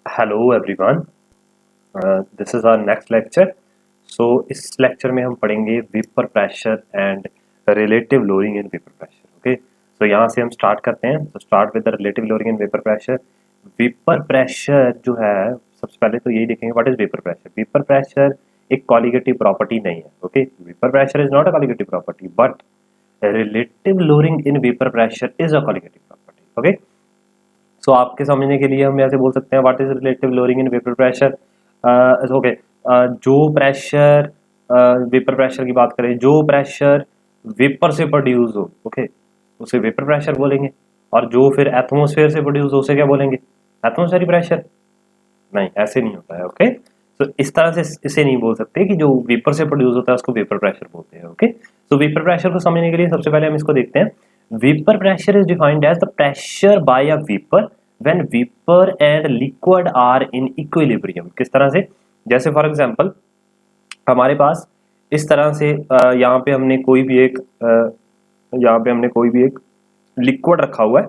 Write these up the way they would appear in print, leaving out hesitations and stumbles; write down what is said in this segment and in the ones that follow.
Hello everyone, this is our next lecture. So इस lecture में हम पढ़ेंगे vapour pressure and relative lowering in vapour pressure. Okay, तो यहाँ से हम स्टार्ट करते हैं। तो start with the relative lowering in vapour pressure. Vapour pressure जो है, सबसे पहले तो यही देखेंगे what is vapour pressure. Vapour pressure एक कॉलिगेटिव प्रॉपर्टी नहीं है। Okay, vapour pressure is not a colligative property, but relative lowering in vapour pressure is a colligative property. Okay, so आपके समझने के लिए हम ऐसे बोल सकते हैं what is relative lowering in vapour pressure. Okay, जो प्रेशर वेपर प्रेशर की बात करें, जो प्रेशर वेपर से प्रोड्यूस हो, ओके, उसे वेपर प्रेशर बोलेंगे। और जो फिर एटमॉस्फेयर से प्रोड्यूस हो उसे क्या बोलेंगे? Atmospheric pressure. नहीं, ऐसे नहीं होता है। ओके, तो इस तरह से इसे नहीं बोल सकते कि जो वेपर से प्रोड्यूस होता है उसको वेपर प्रेशर बोलते हैं। ओके, तो वेपर प्रेशर को समझने के लिए सबसे पहले हम इसको देखते हैं। Vapour pressure is defined as the pressure by a vapour when vapour and liquid are in equilibrium. किस तरह से? जैसे फॉर एग्जांपल हमारे पास इस तरह से यहाँ पे हमने कोई भी एक लिक्विड रखा हुआ है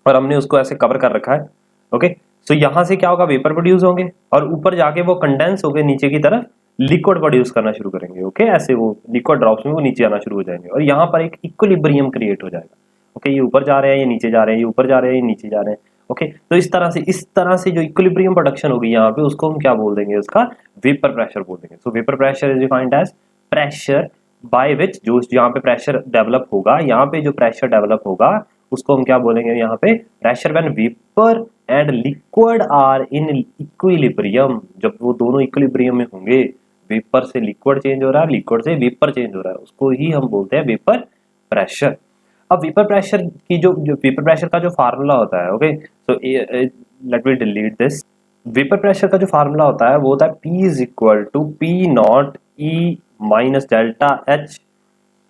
और हमने उसको ऐसे कवर कर रखा है। ओके, तो यहां से क्या होगा? वेपर प्रोड्यूस होंगे और ऊपर जाके वो कंडेंस होकर नीचे की तरफ लिक्विड प्रोड्यूस करना शुरू करेंगे। ओके, ऐसे वो लिक्विड ड्रॉप्स में वो नीचे आना शुरू हो जाएंगे और यहाँ पर एक इक्विलिब्रियम क्रिएट हो जाएगा। ओके, ये ऊपर जा रहे हैं, ये नीचे जा रहे हैं, ये ऊपर जा रहे हैं, ये नीचे जा रहे हैं। ओके, तो इस तरह से जो इक्विलिब्रियम प्रोडक्शन होगी यहाँ पे, उसको हम क्या बोल देंगे? उसका वेपर प्रेशर बोल देंगे। So vapour pressure is defined as pressure by which, जो यहाँ पे प्रेशर डेवलप होगा, यहाँ पे जो प्रेशर डेवलप होगा उसको हम क्या बोलेंगे? यहाँ पे pressure when vapour and liquid are in equilibrium. जब वो दोनों इक्विलिब्रियम में होंगे, वेपर से लिक्विड चेंज हो रहा है, लिक्विड से वेपर चेंज हो रहा है, उसको ही हम बोलते हैं वेपर प्रेशर। अब वेपर प्रेशर की जो वेपर प्रेशर का जो फार्मूला होता है, okay, so let me delete this. Vapour pressure का जो फार्मूला होता है वो होता है P is equal to P naught E minus delta H.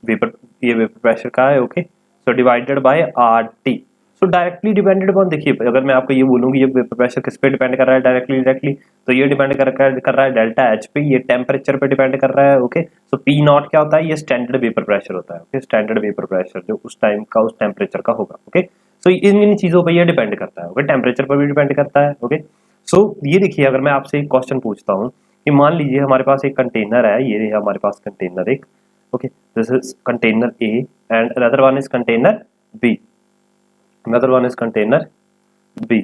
Vapour, ये वेपर प्रेशर का है। Okay, so divided by R T. So directly depended upon, देखिए अगर मैं आपको ये बोलूँ कि ये वेपर प्रेशर किस पे डिपेंड कर रहा है डायरेक्टली डायरेक्टली, तो ये डिपेंड कर रहा है डेल्टा एच पे, ये टेम्परेचर पे डिपेंड कर रहा है। ओके, सो पी नॉट क्या होता है? ये स्टैंडर्ड वेपर प्रेशर होता है। ओके, स्टैंडर्ड वेपर प्रेशर जो उस टाइम का उस टेम्परेचर का होगा। ओके, सो इन चीजों पर ये डिपेंड करता है। ओके, टेम्परेचर पर भी डिपेंड करता है। ओके, सो ये देखिए, अगर मैं आपसे एक क्वेश्चन पूछता हूँ कि मान लीजिए हमारे पास एक कंटेनर है, ये है हमारे पास कंटेनर एक। okay, this is container A and another one is container B, another one is container B।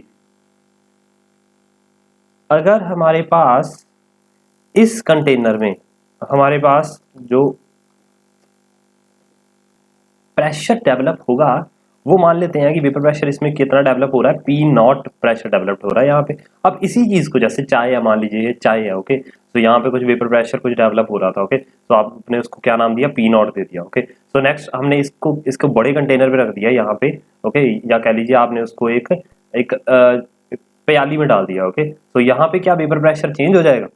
अगर हमारे पास इस कंटेनर में हमारे पास जो प्रेशर डेवलप होगा, वो मान लेते हैं कि वेपर प्रेशर इसमें कितना डेवलप हो रहा है? पी नॉट प्रेशर डेवलप हो रहा है यहाँ पे। अब इसी चीज को, जैसे चाय है, मान लीजिए ये चाय है। ओके, तो यहाँ पे कुछ वेपर प्रेशर कुछ डेवलप हो रहा था। ओके, तो आपने उसको क्या नाम दिया? पी नॉट दे दिया। ओके, तो नेक्स्ट हमने इसको बड़े कंटेनर पे रख दिया यहाँ पे। ओके, या कह लीजिए आपने उसको एक एक प्याली में डाल दिया। ओके, तो यहाँ पे क्या वेपर प्रेशर चेंज हो जाएगा?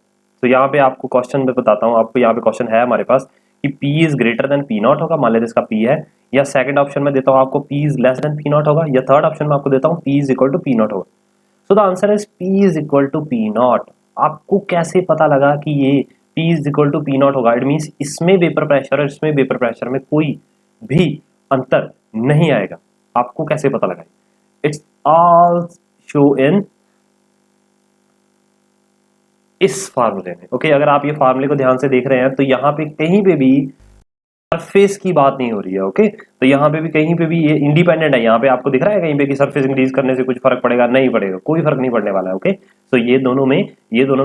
तो यहाँ पे आपको क्वेश्चन में बताता हूँ, आपको यहाँ पे क्वेश्चन है हमारे पास कि P is greater than P naught होगा, मान लेते इसका P है, या सेकंड ऑप्शन में देता हूँ आपको P is less than P naught होगा, या थर्ड ऑप्शन में आपको देता हूँ P is equal to P naught होगा। So the answer is P is equal to P naught. आपको कैसे पता लगा कि ये P is equal to P naught होगा? इट मीन्स इसमें वेपर प्रेशर और इसमें वेपर प्रेशर में कोई भी अंतर नहीं आएगा। आपको कैसे पता लगा? इट्स ऑल शो इन इस फार्मूले में। ओके, अगर आप ये फार्मूले को ध्यान से देख रहे हैं तो यहाँ पे कहीं पे भी सरफेस की बात नहीं हो रही है। ओके, तो यहाँ पे भी कहीं पे भी ये इंडिपेंडेंट है। यहाँ पे आपको दिख रहा है कहीं पे कि सरफेस इंक्रीज करने से कुछ फर्क पड़ेगा? नहीं पड़ेगा, कोई फर्क नहीं पड़ने वाला है। ओके, तो ये दोनों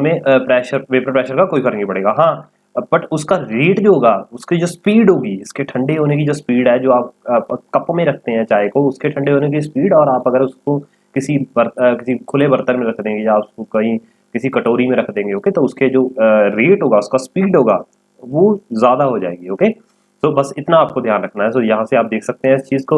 में प्रेशर, वेपर प्रेशर का कोई फर्क नहीं पड़ेगा। हाँ, बट उसका रेट जो होगा, उसकी जो स्पीड होगी, इसके ठंडे होने की जो स्पीड है, जो आप कप में रखते हैं चाय को, उसके ठंडे होने की स्पीड, और आप अगर उसको किसी खुले बर्तन में रख देंगे या उसको कहीं किसी कटोरी में रख देंगे, ओके, तो उसके जो रेट होगा, उसका स्पीड होगा, वो ज्यादा हो जाएगी। ओके, तो बस इतना आपको ध्यान रखना है। सो यहाँ से आप देख सकते हैं इस चीज को।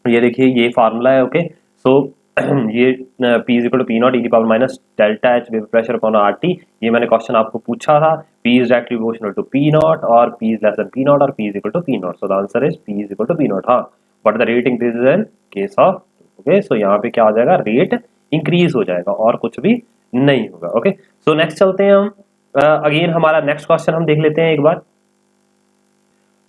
ये देखिए, ये फार्मूला है। ओके, सो ये P is equal to P naught e की power minus delta H vapour pressure upon R T. ये मैंने क्वेश्चन आपको पूछा था, P is directly proportional to P naught, और P is less than P naught, और P is equal to P naught. So the answer is P is equal to P naught. हाँ, but the rate increases in case of. Okay, so यहाँ पे क्या हो जाएगा? Rate increase हो जाएगा और कुछ भी नहीं होगा। ओके, सो नेक्स्ट चलते हैं हम। अगेन हमारा नेक्स्ट क्वेश्चन हम देख लेते हैं एक बार।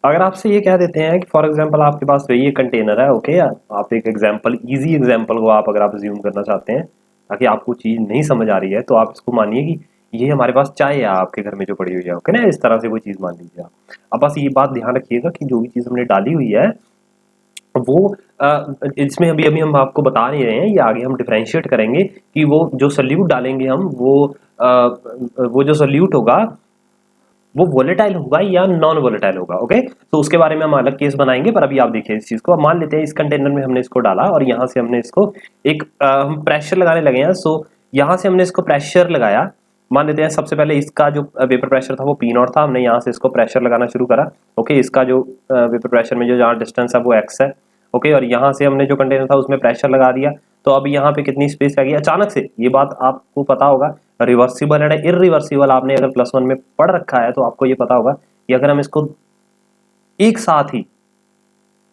अगर आपसे ये कह देते हैं कि फॉर एग्जांपल आपके पास वही एक कंटेनर है। ओके, आप एक एग्जांपल, इजी एग्जांपल को आप अगर आप ज्यूम करना चाहते हैं, ताकि आपको चीज नहीं समझ आ रही है तो आप इसको मानिए कि ये हमारे पास चाय है आपके घर में जो पड़ी हुई है, ओके ना, इस तरह से कोई चीज मान लीजिए आप। अब बस ये बात ध्यान रखिएगा कि जो भी चीज हमने डाली हुई है वो इसमें अभी अभी हम आपको बता नहीं रहे हैं, ये आगे हम डिफरेंशिएट करेंगे कि वो जो सल्यूट डालेंगे हम वो जो सल्यूट होगा वो वोलेटाइल होगा या नॉन वोलेटाइल होगा, ओके। तो उसके बारे में हम अलग केस बनाएंगे, पर अभी आप देखिए इस चीज को। अब मान लेते हैं इस कंटेनर में हमने इसको डाला और यहाँ से हमने इसको एक हम प्रेशर लगाने लगे हैं। सो यहाँ से हमने इसको प्रेशर लगाया। मान लेते हैं सबसे पहले इसका जो वेपर प्रेशर था वो पी नॉट था, हमने यहाँ से इसको प्रेशर लगाना शुरू करा, ओके। इसका जो वेपर प्रेशर में जो जहाँ डिस्टेंस है वो एक्स है, ओके। और यहाँ से हमने जो कंटेनर था उसमें प्रेशर लगा दिया। तो अब यहाँ पे कितनी स्पेस रह गई अचानक से, ये बात आपको पता होगा, रिवर्सिबल एंड इरिवर्सिबल आपने अगर +1 में पढ़ रखा है तो आपको ये पता होगा कि अगर हम इसको एक साथ ही,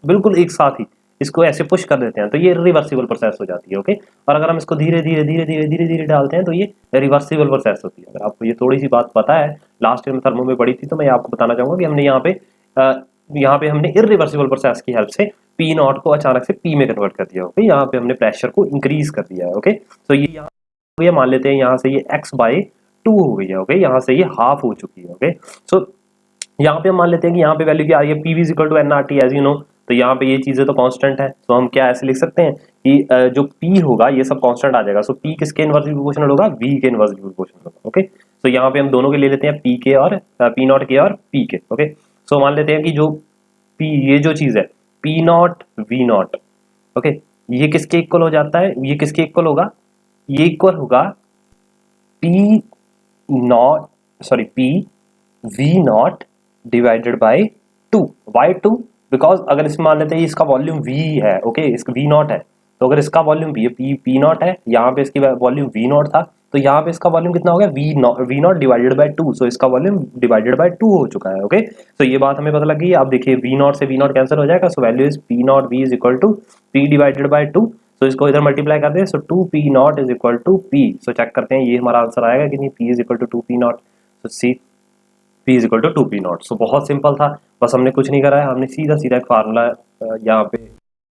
बिल्कुल एक साथ ही इसको ऐसे पुश कर देते हैं तो ये रिवर्सिबल प्रोसेस हो जाती है, ओके। और अगर हम इसको धीरे धीरे धीरे धीरे धीरे धीरे डालते हैं तो ये रिवर्सिबल प्रोसेस होती है। अगर आपको ये थोड़ी सी बात पता है, लास्ट ईयर में थर्मो में पढ़ी थी, तो मैं आपको बताना चाहूंगा कि हमने यहाँ पे हमने इरिवर्सिबल प्रोसेस की हेल्प से पी नॉट को अचानक से पी में कन्वर्ट कर दिया, ओके। यहाँ पे हमने प्रेशर को इंक्रीज कर दिया है, ओके। तो ये यहाँ ये मान लेते हैं यहाँ से ये x/2 हो गई है, ओके। यहाँ से ये हाफ हो चुकी है, ओके। सो यहाँ पे हम मान लेते हैं कि यहाँ पे वैल्यू क्या आ रही है, PV = nRT as you know. तो यहाँ पे ये चीजें तो कांस्टेंट है, तो हम क्या ऐसे लिख सकते हैं कि जो P होगा ये सब कांस्टेंट आ जाएगा। सो P किसके इनवर्सली प्रोपोर्शनल होगा, V के इनवर्सली प्रोपोर्शनल होगा, ओके। तो यहाँ पे हम दोनों के ले लेते हैं, P के और P नॉट के और P के, ओके। सो मान लेते हैं कि जो P ये जो चीज है P naught V not, okay, ये किसके इक्वल हो जाता है, ये किसके इक्वल होगा, ये इक्वल होगा P V naught divided by 2। Why 2? Because अगर इसमें मान लेते हैं इसका वॉल्यूम V है, ओके, इसका V नॉट है, तो अगर इसका वॉल्यूम P नॉट है, यहाँ पे इसकी वॉल्यूम V नॉट था, तो यहाँ पे इसका वॉल्यूम कितना हो गया, V नॉट डिवाइडेड बाई 2। सो इसका वॉल्यूम डिवाइडेड बाई 2 हो चुका है, ओके। तो ये बात हमें पता लग गई। आप देखिए V नॉट से V नॉट कैंसिल हो जाएगा, so value is P naught V is equal to P divided by 2। So इसको इधर मल्टीप्लाई कर दें, so 2P naught is equal to P। So check करते हैं ये हमारा आंसर आएगा कि नहीं, P is equal to 2P naught. So see P is equal to 2P naught. So बहुत सिंपल था, बस हमने कुछ नहीं करा है, हमने सीधा सीधा एक फार्मूला यहाँ पे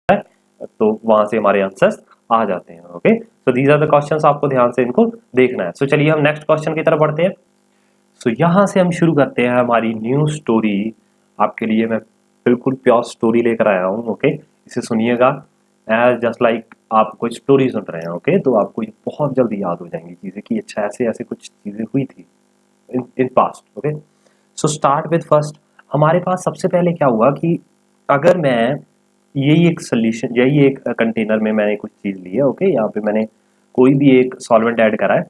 है, तो वहां से हमारे आंसर्स आ जाते हैं, okay. So these are the questions, आपको ध्यान से इनको देखना है। सो चलिए हम नेक्स्ट क्वेश्चन की तरफ बढ़ते हैं। सो यहाँ से हम शुरू करते हैं हमारी न्यू स्टोरी। आपके लिए मैं बिल्कुल प्योर स्टोरी लेकर आया हूँ, ओके। इसे सुनिएगा एज जस्ट लाइक आप कोई स्टोरी सुन रहे हैं, ओके। तो आपको ये बहुत जल्दी याद हो जाएंगी चीज़ें कि अच्छा ऐसे ऐसे कुछ चीज़ें हुई थी in past, okay. So start with first, हमारे पास सबसे पहले क्या हुआ कि अगर मैं यही एक सोल्यूशन, यही एक कंटेनर में मैंने कुछ चीज़ ली है, ओके। यहाँ पे मैंने कोई भी एक सॉल्वेंट ऐड करा है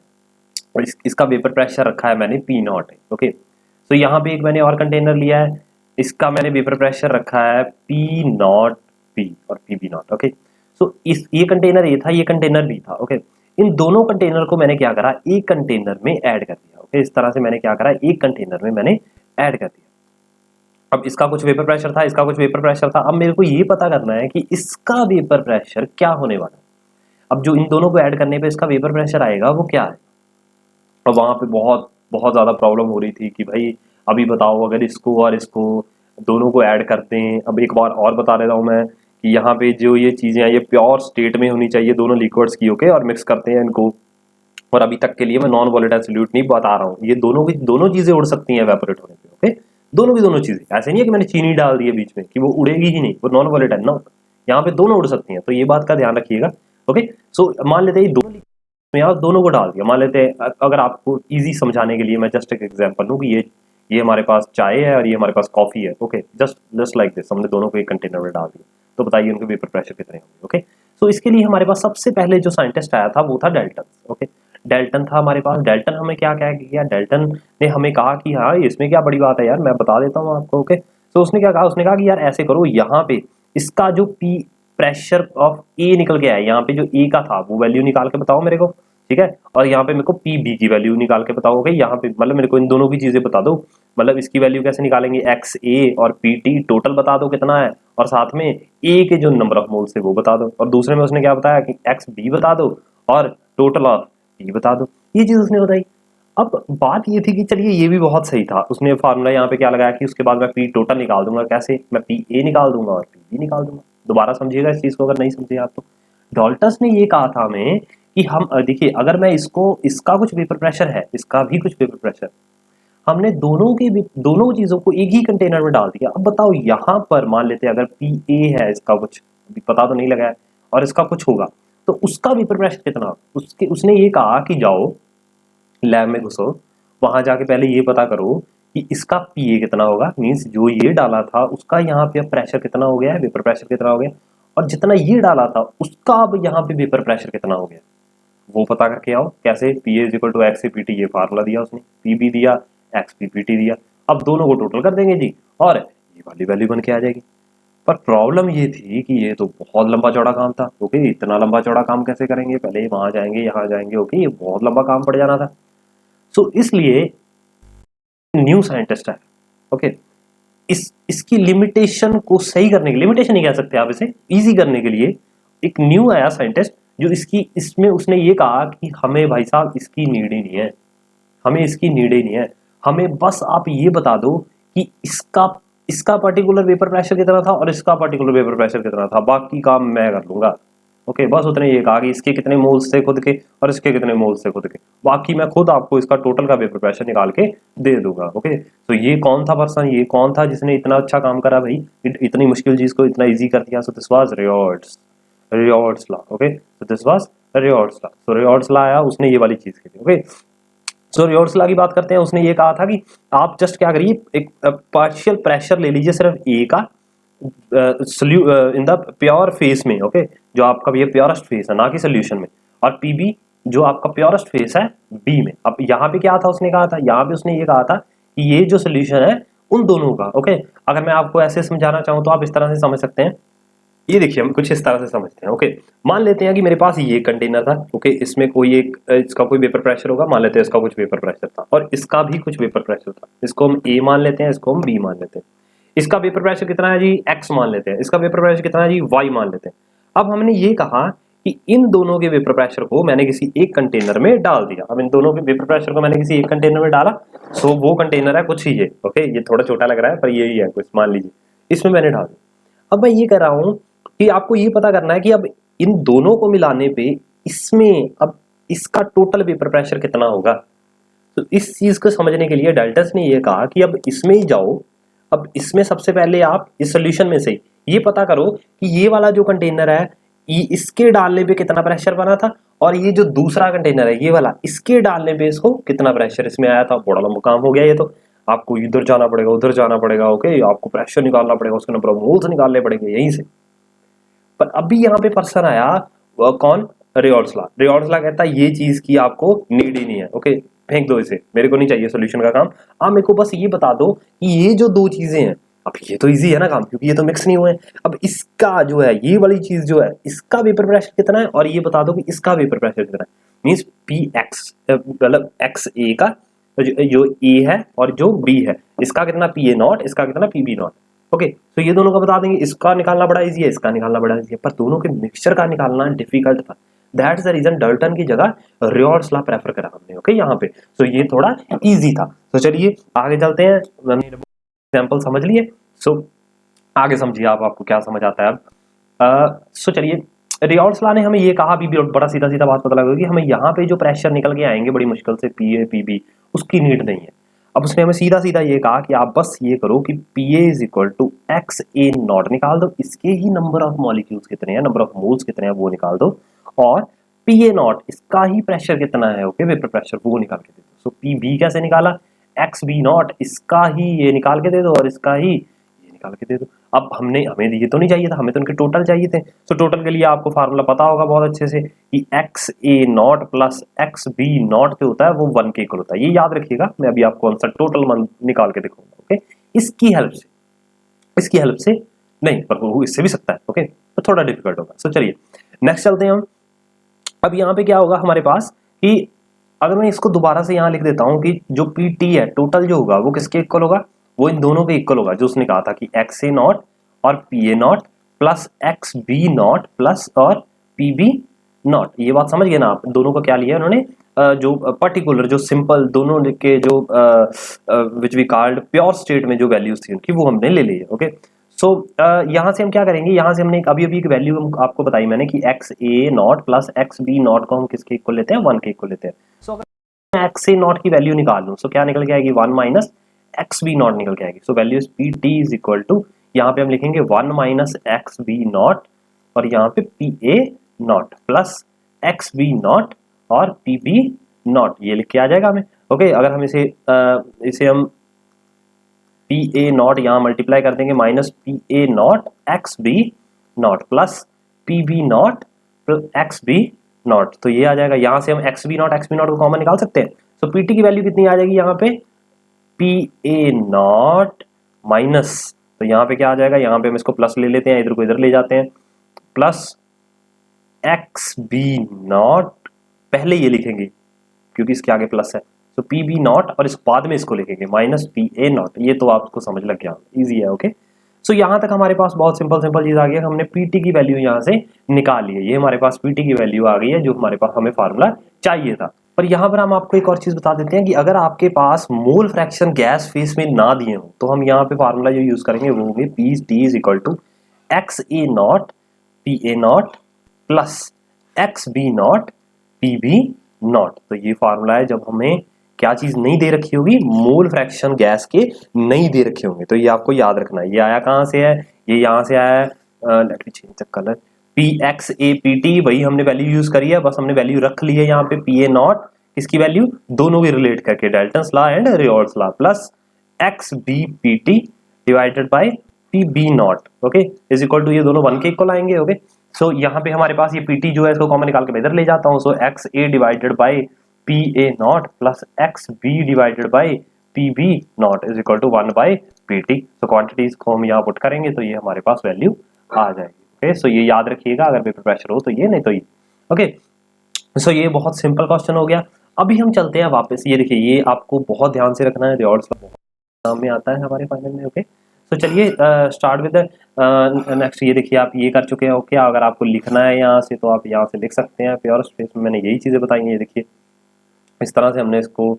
और इसका वेपर प्रेशर रखा है मैंने P नॉट है, ओके। तो यहाँ पे एक मैंने और कंटेनर लिया है, इसका मैंने वेपर प्रेशर रखा है P नॉट P और PB नॉट, ओके। सो इस ये कंटेनर ये था, ये कंटेनर भी था, ओके। इन दोनों कंटेनर को मैंने क्या करा, एक कंटेनर में ऐड कर दिया, ओके। इस तरह से मैंने क्या करा, एक कंटेनर में मैंने ऐड कर दिया। अब इसका कुछ वेपर प्रेशर था, इसका कुछ वेपर प्रेशर था। अब मेरे को ये पता करना है कि इसका वेपर प्रेशर क्या होने वाला है। अब जो इन दोनों को ऐड करने पे इसका वेपर प्रेशर आएगा वो क्या है। और वहां पे बहुत बहुत ज़्यादा प्रॉब्लम हो रही थी कि भाई अभी बताओ अगर इसको और इसको दोनों को ऐड करते हैं। अब एक बार और बता देता हूँ मैं कि यहाँ पे जो ये चीज़ें हैं ये प्योर स्टेट में होनी चाहिए दोनों लिक्विड्स की, ओके। और मिक्स करते हैं इनको, और अभी तक के लिए मैं नॉन वॉलेटाइल सॉल्यूट नहीं बता रहा हूँ। ये दोनों चीज़ें उड़ सकती हैं एवेपोरेट होने पे, ओके। दोनों चीज़ें, ऐसे नहीं है कि मैंने चीनी डाल दी है बीच में कि वो उड़ेगी ही नहीं, वो नॉन वॉलेटाइल ना, यहाँ पे दोनों उड़ सकती हैं। तो ये बात का ध्यान रखिएगा, ओके। सो मान लेते हैं दोनों में आप दोनों को डाल दिया। मान लेते हैं अगर आपको इजी समझाने के लिए मैं जस्ट एक एग्जांपल दूं कि ये हमारे पास चाय है और ये हमारे पास कॉफी है, ओके। जस्ट लाइक दिस हमने दोनों को एक कंटेनर में डाल दिया, तो बताइए उनके वेपर प्रेशर कितने होंगे, ओके। सो इसके लिए हमारे पास सबसे पहले जो साइंटिस्ट आया था वो था डेल्टन, ओके। डेल्टन था हमारे पास। डेल्टन हमें क्या क्या किया, डेल्टन ने हमें कहा कि हाँ इसमें क्या बड़ी बात है यार, मैं बता देता हूँ आपको, ओके। तो उसने क्या कहा, उसने कहा कि यार ऐसे करो, यहाँ पे इसका जो पी प्रेशर ऑफ ए निकल गया है, यहाँ पे जो ए का था वो वैल्यू निकाल के बताओ मेरे को, ठीक है। और यहाँ पे मेरे को पी बी की वैल्यू निकाल के बताओगे, यहाँ पे मतलब मेरे को इन दोनों की चीजें बता दो। मतलब इसकी वैल्यू कैसे निकालेंगे, एक्स ए और पी टी टोटल बता दो कितना है, और साथ में ए के जो नंबर ऑफ मोल्स है वो बता दो। और दूसरे में उसने क्या बताया कि एक्स बी बता दो और टोटल ऑफ पी बता दो, ये चीज उसने बताई। अब बात ये थी कि चलिए ये भी बहुत सही था। उसने फार्मूला यहाँ पे क्या लगाया कि उसके बाद मैं पी टोटल निकाल दूंगा, कैसे, मैं पी ए निकाल दूंगा और पी बी निकाल दूंगा। दोबारा समझिएगा इस चीज को अगर नहीं समझे आप तो। डॉल्टस ने ये कहा था हमें कि हम देखिए अगर मैं इसका कुछ वेपर प्रेशर है, इसका भी कुछ वेपर प्रेशर, हमने दोनों चीजों को एक ही कंटेनर में डाल दिया। अब बताओ यहाँ पर मान लेते हैं अगर PA है, इसका कुछ पता तो नहीं लगा है, और इसका कुछ होगा, तो उसका वेपर प्रेशर कितना होगा। उसने ये कहा कि जाओ लैब में घुसो, वहां जाके पहले ये पता करो कि इसका PA कितना होगा, मीन्स जो ये डाला था उसका यहाँ पे प्रेशर कितना हो गया है, वेपर प्रेशर कितना हो गया, और जितना ये डाला था उसका अब यहाँ पे वेपर प्रेशर कितना हो गया, वो पता करके आओ। कैसे, PA इक्वल टू XCPT, ये फार्मूला दिया उसने, PB दिया, XPPT दिया। अब दोनों को टोटल कर देंगे जी, और ये वाली वैल्यू बन के आ जाएगी। पर प्रॉब्लम ये थी कि ये तो बहुत लंबा चौड़ा काम था। ओके, इतना लंबा चौड़ा काम कैसे करेंगे, पहले वहां जाएंगे यहाँ जाएंगे, ओके, ये बहुत लंबा काम पड़ जाना था। सो इसलिए न्यू साइंटिस्ट है, ओके, इसकी लिमिटेशन को सही करने के लिए, लिमिटेशन नहीं कह सकते आप इसे, इजी करने के लिए एक न्यू आया साइंटिस्ट जो इसमें उसने ये कहा कि हमें भाई साहब इसकी नीड ही नहीं है, हमें इसकी नीड ही नहीं है, हमें बस आप ये बता दो कि इसका पर्टिकुलर वेपर प्रेशर कितना था और इसका पर्टिकुलर वेपर प्रेशर कितना था, बाकी काम मैं कर लूंगा। ओके, बस उतने ये कहा कि इसके कितने मोल्स थे खुद के और इसके कितने मोल्स थे खुद के, बाकी मैं खुद आपको इसका टोटल का वेपर प्रेशर निकाल के दे दूंगा। ओके, तो ये कौन था पर्सन, ये कौन था जिसने इतना अच्छा काम करा भाई, इतनी मुश्किल चीज को इतना इजी कर दिया। So this was Raoult's law. Okay, so this was Raoult's law. So Raoult's law आया, उसने ये वाली चीज की थी। ओके, सो रियॉर्ड्स लॉ की बात करते हैं। उसने ये कहा था कि आप जस्ट क्या करिए, एक पार्शियल प्रेशर ले लीजिए सिर्फ ए का इन द प्योर फेस में, ओके, जो आपका ये प्योरेस्ट फेस है ना कि सोल्यूशन में, और पीबी जो आपका प्योरेस्ट फेस है बी में। अब यहाँ पे क्या था, उसने कहा था, यहाँ पे उसने ये कहा था कि ये जो सोल्यूशन है उन दोनों का, ओके, अगर मैं आपको ऐसे समझाना चाहूँ तो आप इस तरह से समझ सकते हैं। ये देखिए हम कुछ इस तरह से समझते हैं। ओके, मान लेते हैं कि मेरे पास ये कंटेनर था, ओके, इसमें कोई एक इसका कोई वेपर प्रेशर होगा, मान लेते हैं इसका कुछ वेपर प्रेशर था और इसका भी कुछ वेपर प्रेशर था, इसको हम ए मान लेते हैं, इसको हम बी मान लेते हैं। इसका वेपर प्रेशर कितना है जी, एक्स मान लेते हैं, इसका वेपर प्रेशर कितना है जी, वाई मान लेते हैं। अब हमने ये कहा कि इन दोनों के वेपर प्रेशर को मैंने किसी एक कंटेनर में डाल दिया। अब इन दोनों के वेपर प्रेशर को मैंने किसी एक कंटेनर में डाला, सो वो कंटेनर है कुछ ही ये, ओके, ये थोड़ा छोटा लग रहा है पर यही है कुछ, मान लीजिए इसमें मैंने डाल दिया। अब मैं ये कर रहा हूं कि आपको ये पता करना है कि अब इन दोनों को मिलाने पे इसमें अब इसका टोटल वेपर प्रेशर कितना होगा। तो इस चीज को समझने के लिए डाल्टन ने ये कहा कि अब इसमें ही जाओ, अब इसमें सबसे पहले आप इस सोल्यूशन में से ये पता करो कि ये वाला जो कंटेनर है इसके डालने पे कितना प्रेशर बना था, और ये जो दूसरा कंटेनर है ये वाला, इसके डालने पे इसको कितना प्रेशर इसमें आया था। बड़ा लंबा काम हो गया ये तो, आपको इधर जाना पड़ेगा उधर जाना पड़ेगा, ओके, आपको प्रेशर निकालना पड़ेगा, उसके नंबर ऑफ मोल्स निकालने पड़ेंगे यहीं से। पर अभी यहाँ पे पर्सन आया, कौन, रियॉर्ड्स लॉ। रियॉर्ड्स लॉ कहता है ये चीज की आपको नीड ही नहीं है, ओके, फेंक दो इसे, मेरे को नहीं चाहिए सोल्यूशन का काम। आप मेरे को बस ये बता दो कि ये जो दो चीजें हैं, अब ये तो इजी है ना काम, क्योंकि ये तो मिक्स नहीं हुए हैं। अब इसका जो है ये वाली चीज जो है, इसका वेपर प्रेशर कितना है, और ये बता दो कि इसका वेपर प्रेशर कितना है, मींस पी एक्स, मतलब एक्स ए का जो ए है और जो बी है, इसका कितना पी ए नॉट, इसका कितना पी बी नॉट। ओके, तो ये दोनों का बता देंगे, इसका निकालना बड़ा इजी है, इसका निकालना बड़ा इजी है, पर दोनों के मिक्सचर का निकालना डिफिकल्ट था। दैट्स द रीजन डाल्टन की जगह रियॉर्ड्स लॉ प्रेफर करा हमने, ओके, यहाँ पे। तो ये थोड़ा इजी था। तो चलिए आगे चलते हैं, हमने एग्जांपल समझ लिए, सो आगे समझिए आप, आपको क्या समझ आता है अब। सो चलिए, रियॉर्ड्स लॉ ने हमें ये कहा, अभी भी बड़ा सीधा सीधा बात पता लगेगी, हमें यहाँ पे जो प्रेशर निकल के आएंगे बड़ी मुश्किल से, पी ए पी बी, उसकी नीड नहीं है। अब उसने हमें सीधा सीधा ये कहा कि आप बस ये करो कि PA is equal to X A naught निकाल दो, इसके ही नंबर ऑफ मॉलिक्यूल्स कितने हैं, नंबर ऑफ मोल्स कितने हैं वो निकाल दो, और PA नॉट इसका ही प्रेशर कितना है, ओके, वेपर प्रेशर, वो निकाल के दे दो। सो PB कैसे निकाला, XB नॉट इसका ही ये निकाल के दे दो और इसका ही ये निकाल के दे दो। अब हमें ये तो नहीं चाहिए था, हमें तो उनके टोटल चाहिए थे। तो टोटल के लिए आपको फार्मूला पता होगा बहुत अच्छे से कि X A naught plus X B naught जो होता है वो 1 के इक्वल होता है। ये याद रखिएगा, मैं अभी आपको आंसर टोटल निकाल के दिखाऊंगा, ओके, इसकी हेल्प से नहीं, पर वो इससे भी सकता है, ओके, तो थोड़ा डिफिकल्ट होगा। सो चलिए नेक्स्ट चलते हैं हम। अब यहाँ पे क्या होगा हमारे पास कि अगर मैं इसको दोबारा से यहाँ लिख देता हूँ कि जो PT है टोटल जो होगा वो किसके इक्वल होगा, वो इन दोनों के इक्वल होगा, जो उसने कहा था कि एक्स ए नॉट और PA naught plus X B not plus और PB नॉट। ये बात समझ गए ना आप, दोनों का क्या लिया उन्होंने, जो पर्टिकुलर जो सिंपल दोनों के जो which we called pure state में जो वैल्यूज थी उनकी, वो हमने ले ली है, ओके। सो यहाँ से हम क्या करेंगे, यहाँ से हमने अभी अभी एक वैल्यू आपको बताई मैंने कि X A naught plus X B naught को हम किसके इक्वल लेते हैं, 1 के इक्वल लेते हैं। सो अगर मैं एक्स ए नॉट की वैल्यू निकाल लूँ सो क्या निकल के आएगी, 1 माइनस एक्स बी नॉट निकल के आएगी। So value is P T is equal to, यहाँ पे हम लिखेंगे 1 माइनस एक्स बी नॉट और यहाँ पे P A naught plus X B naught और पी बी नॉट, ये लिख के आ जाएगा हमें। ओके अगर हम इसे हम पी ए नॉट यहाँ मल्टीप्लाई कर देंगे minus P A naught X B not plus P B naught X B naught, तो ये आ जाएगा। यहाँ से हम एक्स बी नॉट को कॉमन निकाल सकते हैं। सो पी टी की वैल्यू कितनी आ जाएगी यहाँ पे, पी ए नॉट माइनस, तो यहाँ पे क्या आ जाएगा, यहाँ पे हम इसको प्लस ले लेते हैं, इधर को इधर ले जाते हैं, प्लस एक्स बी नॉट, पहले ये लिखेंगे क्योंकि इसके आगे प्लस है, तो पी बी नॉट और इस बाद में इसको लिखेंगे माइनस पी ए नॉट। ये तो आपको समझ लग गया, इजी है। ओके सो यहाँ तक हमारे पास बहुत सिंपल चीज आ गई है, हमने पीटी की वैल्यू यहाँ से निकाल ली है, ये हमारे पास पीटी की वैल्यू आ गई है जो हमारे पास हमें फार्मूला चाहिए था। पर यहाँ पर हम आपको एक और चीज बता देते हैं कि अगर आपके पास मोल फ्रैक्शन गैस फेस में ना दिए हो तो हम यहाँ पे फार्मूला जो यूज करेंगे वो होंगे P T is equal to X A naught P A naught plus X B naught P B naught. तो ये फार्मूला है जब हमें क्या चीज नहीं दे रखी होगी, मोल फ्रैक्शन गैस के नहीं दे रखे होंगे, तो ये आपको याद रखना है। ये आया कहाँ से है, ये यहाँ से आया है, let me change the colour, P x A P T, वही हमने वैल्यू यूज करी है, बस हमने वैल्यू रख ली है यहाँ पे पी ए नॉट, इसकी वैल्यू दोनों की रिलेट करके Dalton's law and Raoult's law, plus X B P T divided by P B not, okay is equal to, ये दोनों 1 के इक्वल आएंगे। ओके सो यहाँ पे हमारे पास ये पीटी जो है इसको कॉमन निकाल के मैं इधर ले जाता हूँ, so X A divided by P A naught plus X B divided by P B naught is equal to 1 by P T. So quantities को हम यहाँ पुट करेंगे तो ये हमारे पास वैल्यू आ जाएगी। ओके सो ये याद रखिएगा, अगर पेपर प्रेशर हो तो ये, नहीं तो ये। ओके सो ये बहुत सिंपल क्वेश्चन हो गया। अभी हम चलते हैं वापस, ये देखिए ये आपको बहुत ध्यान से रखना है, रिजॉल्ट्स का बहुत काम में आता है हमारे फाइनल में। ओके तो चलिए स्टार्ट विद नेक्स्ट, ये देखिए आप ये कर चुके हैं। ओके अगर आपको लिखना है यहाँ से तो आप यहाँ से लिख सकते हैं, प्योर स्पेस में मैंने यही चीज़ें बताई हैं। ये देखिए इस तरह से हमने इसको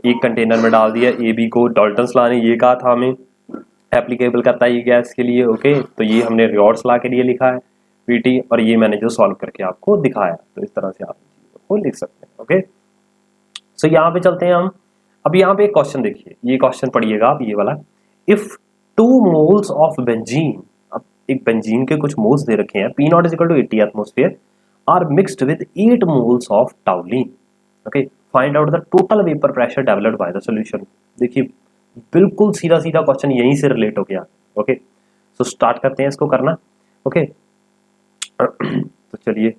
एक कंटेनर में डाल दिया, ए बी को डाल्टन्स लॉ ने ये कहा था हमें एप्लीकेबल करता है ये गैस के लिए। ओके तो ये हमने रिजॉल्ट्स लॉ के लिए लिखा है पीटी, और ये मैंने जो सॉल्व करके आपको दिखाया, तो इस तरह से आप को लिख सकते हैं। ओके सो यहाँ पे चलते हैं हम। अब यहाँ पे एक क्वेश्चन देखिए, ये क्वेश्चन पढ़िएगा आप, ये वाला, इफ 2 मोल्स ऑफ बेंजीन, अब एक बेंजीन के कुछ मोल्स दे रखे हैं, P naught is equal to 80 atmosphere, R mixed with 8 moles of toluene, okay find out the total vapour pressure developed by the solution. देखिए बिल्कुल सीधा सीधा क्वेश्चन यहीं से रिलेट हो गया। ओके सो स्टार्ट करते हैं इसको करना। ओके तो चलिए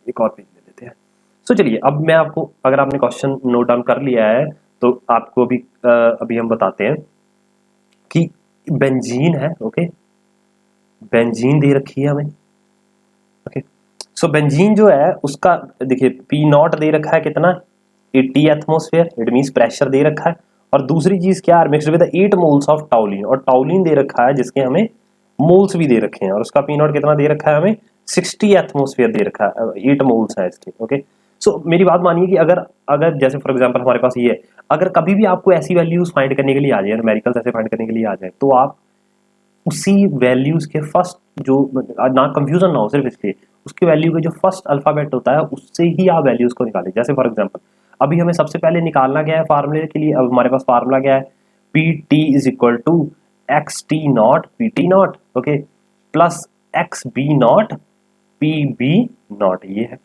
एक और पेज ले लेते हैं। सो चलिए अब मैं आपको, अगर आपने क्वेश्चन नोट डाउन कर लिया है तो आपको अभी हम बताते हैं कि बेंजीन है। ओके बेंजीन दे रखी है हमें। ओके सो बेंजीन जो है उसका देखिए पी नॉट दे रखा है कितना, 80 एटमॉस्फेयर, इट मींस प्रेशर दे रखा है, और दूसरी चीज क्या है, मिक्स्ड विद 8 मोल्स ऑफ टाउलिन, और टाउलिन दे रखा है जिसके हमें मोल्स भी दे रखे हैं, और उसका पी नॉट कितना दे रखा है हमें, 60 एटमॉस्फेयर दे रखा है, 8 मोल्स है इसके। ओके सो मेरी बात मानिए कि अगर जैसे फॉर एग्जांपल हमारे पास ये है, अगर कभी भी आपको ऐसी वैल्यूज फाइंड करने के लिए आ जाए, न्यूमेरिकल्स ऐसे फाइंड करने के लिए आ जाए, तो आप उसी वैल्यूज के फर्स्ट जो, ना कंफ्यूजन ना हो सिर्फ इसलिए, उसके वैल्यू के जो फर्स्ट अल्फाबेट होता है उससे ही आप वैल्यूज को निकालें। जैसे फॉर एग्जांपल अभी हमें सबसे पहले निकालना क्या है फार्मूले के लिए, अब हमारे पास फार्मूला क्या है, P T is equal to X T not P T not, okay plus X B naught P B not, ये है।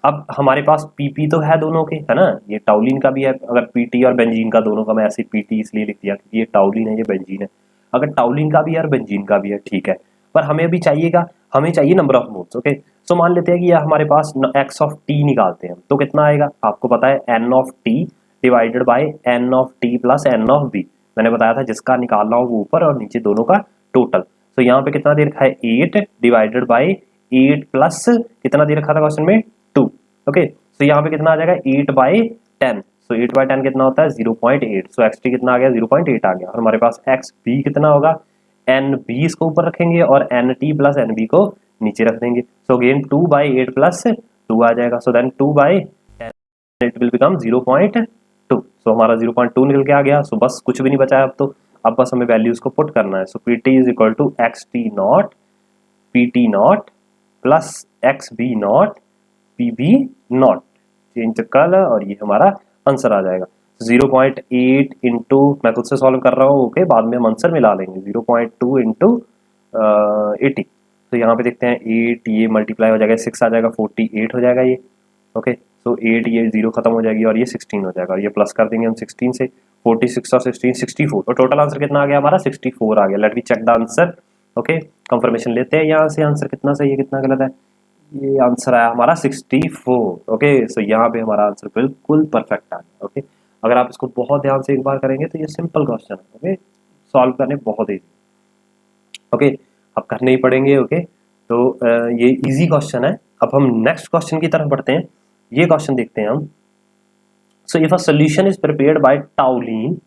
अब हमारे पास पीपी तो है दोनों के, है ना, ये टाउलिन का भी है, अगर पीटी और बेंजीन का दोनों का मैं ऐसे पीटी इसलिए लिख दिया क्योंकि ये टाउलिन है ये बेंजीन है, अगर टाउलिन का भी है और बेंजीन का भी है ठीक है, पर हमें अभी चाहिएगा, हमें चाहिए number of moles. Okay so मान लेते हैं कि यह हमारे पास एक्स ऑफ टी निकालते हैं तो कितना आएगा, आपको पता है N of T divided by N of T plus N of B, मैंने बताया था जिसका निकालना हो वो ऊपर और नीचे दोनों का टोटल। तो यहाँ पे कितना दे रखा है 8 डिवाइडेड बाई 8 प्लस कितना दे रखा था क्वेश्चन में 2। ओके तो यहाँ पे कितना आ जाएगा 8 बाई 10, सो 8 बाई 10 कितना होता है 0.8, सो एक्स टी कितना आ गया 0.8 आ गया, और हमारे पास एक्स बी कितना होगा, एन बी इसको ऊपर रखेंगे और N T plus N B को नीचे रख देंगे, सो अगेन 2 बाई 8 प्लस 2 आ जाएगा, so then 2 by 10 it will become 0.2, so हमारा 0.2 निकल के आ गया। सो बस कुछ भी नहीं बचा है अब तो, अब बस हमें वैल्यूज को पुट करना है। So P T is equal to X T not P T naught plus X B naught P B naught, change the colour, और ये हमारा आंसर आ जाएगा 0.8 इंटू, मैं खुद से सॉल्व कर रहा हूँ, ओके, बाद में हम आंसर मिला लेंगे, 0.2 इंटू 80। तो यहाँ पे देखते हैं 8, ये मल्टीप्लाई हो जाएगा, 6 आ जाएगा, 48 हो जाएगा ये, ओके। सो 8, ये 0 खत्म हो जाएगी और ये 16 हो जाएगा, और ये प्लस कर देंगे हम 16 से, 46 और 16 64, और टोटल आंसर कितना आ गया हमारा 64 आ गया। Let me check the answer, okay, confirmation लेते हैं यहाँ से, आंसर कितना सही है कितना गलत है। ये आंसर आया हमारा 64, ओके। सो यहाँ पे हमारा आंसर बिल्कुल परफेक्ट आ गया, ओके। अगर आप इसको बहुत ध्यान से एक बार करेंगे तो ये सिंपल क्वेश्चन है, ओके, सॉल्व करने बहुत ईजी, ओके, अब करने ही पड़ेंगे, ओके। तो ये इजी क्वेश्चन है। अब हम नेक्स्ट क्वेश्चन की तरफ बढ़ते हैं, ये क्वेश्चन देखते हैं हम। So if a solution is prepared by टाउलिन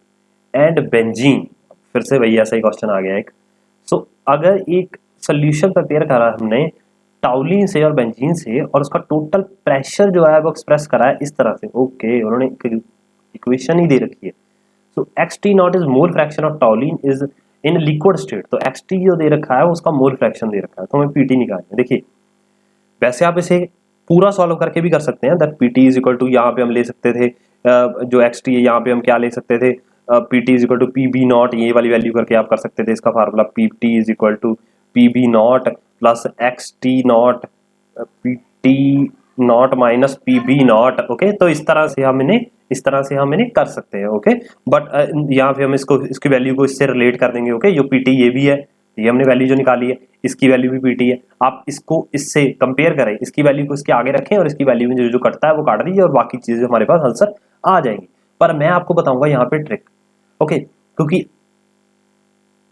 and benzene, फिर से वही ऐसा ही क्वेश्चन आ गया एक। सो अगर एक सॉल्यूशन प्रिपेयर करा हमने टाउलिन से और बेंजीन से, और उसका टोटल प्रेशर जो है वो एक्सप्रेस करा है इस तरह से, ओके, उन्होंने इक्वेशन ही दे रखी है। So X T naught is mole fraction of toluene is in liquid state, तो एक्स टी जो दे रखा है उसका मोल फ्रैक्शन दे रखा है, तो हमें पीटी निकालना है। देखिए वैसे आप इसे पूरा सॉल्व करके भी कर सकते हैं, that PT is equal to, यहाँ पे हम ले सकते थे जो एक्स टी है, यहाँ पे हम क्या ले सकते थे, P T is equal to P B not, ये वाली वैल्यू करके आप कर सकते थे इसका formula, P T is equal to P B not plus X T not P T not minus P B not, okay. तो इस तरह से हम इन्हें कर सकते हैं, ओके। बट यहाँ पे हम इसकी वैल्यू को इससे रिलेट कर देंगे, ओके। जो पी टी ये भी है, ये हमने वैल्यू जो निकाली है, इसकी वैल्यू भी पीटी है, आप इसको इससे कंपेयर करें, इसकी वैल्यू को इसके आगे रखें और इसकी वैल्यू में जो जो कटता है वो काट दीजिए और बाकी चीजें हमारे पास आंसर आ जाएंगी। पर मैं आपको बताऊंगा यहाँ पे ट्रिक, ओके, क्योंकि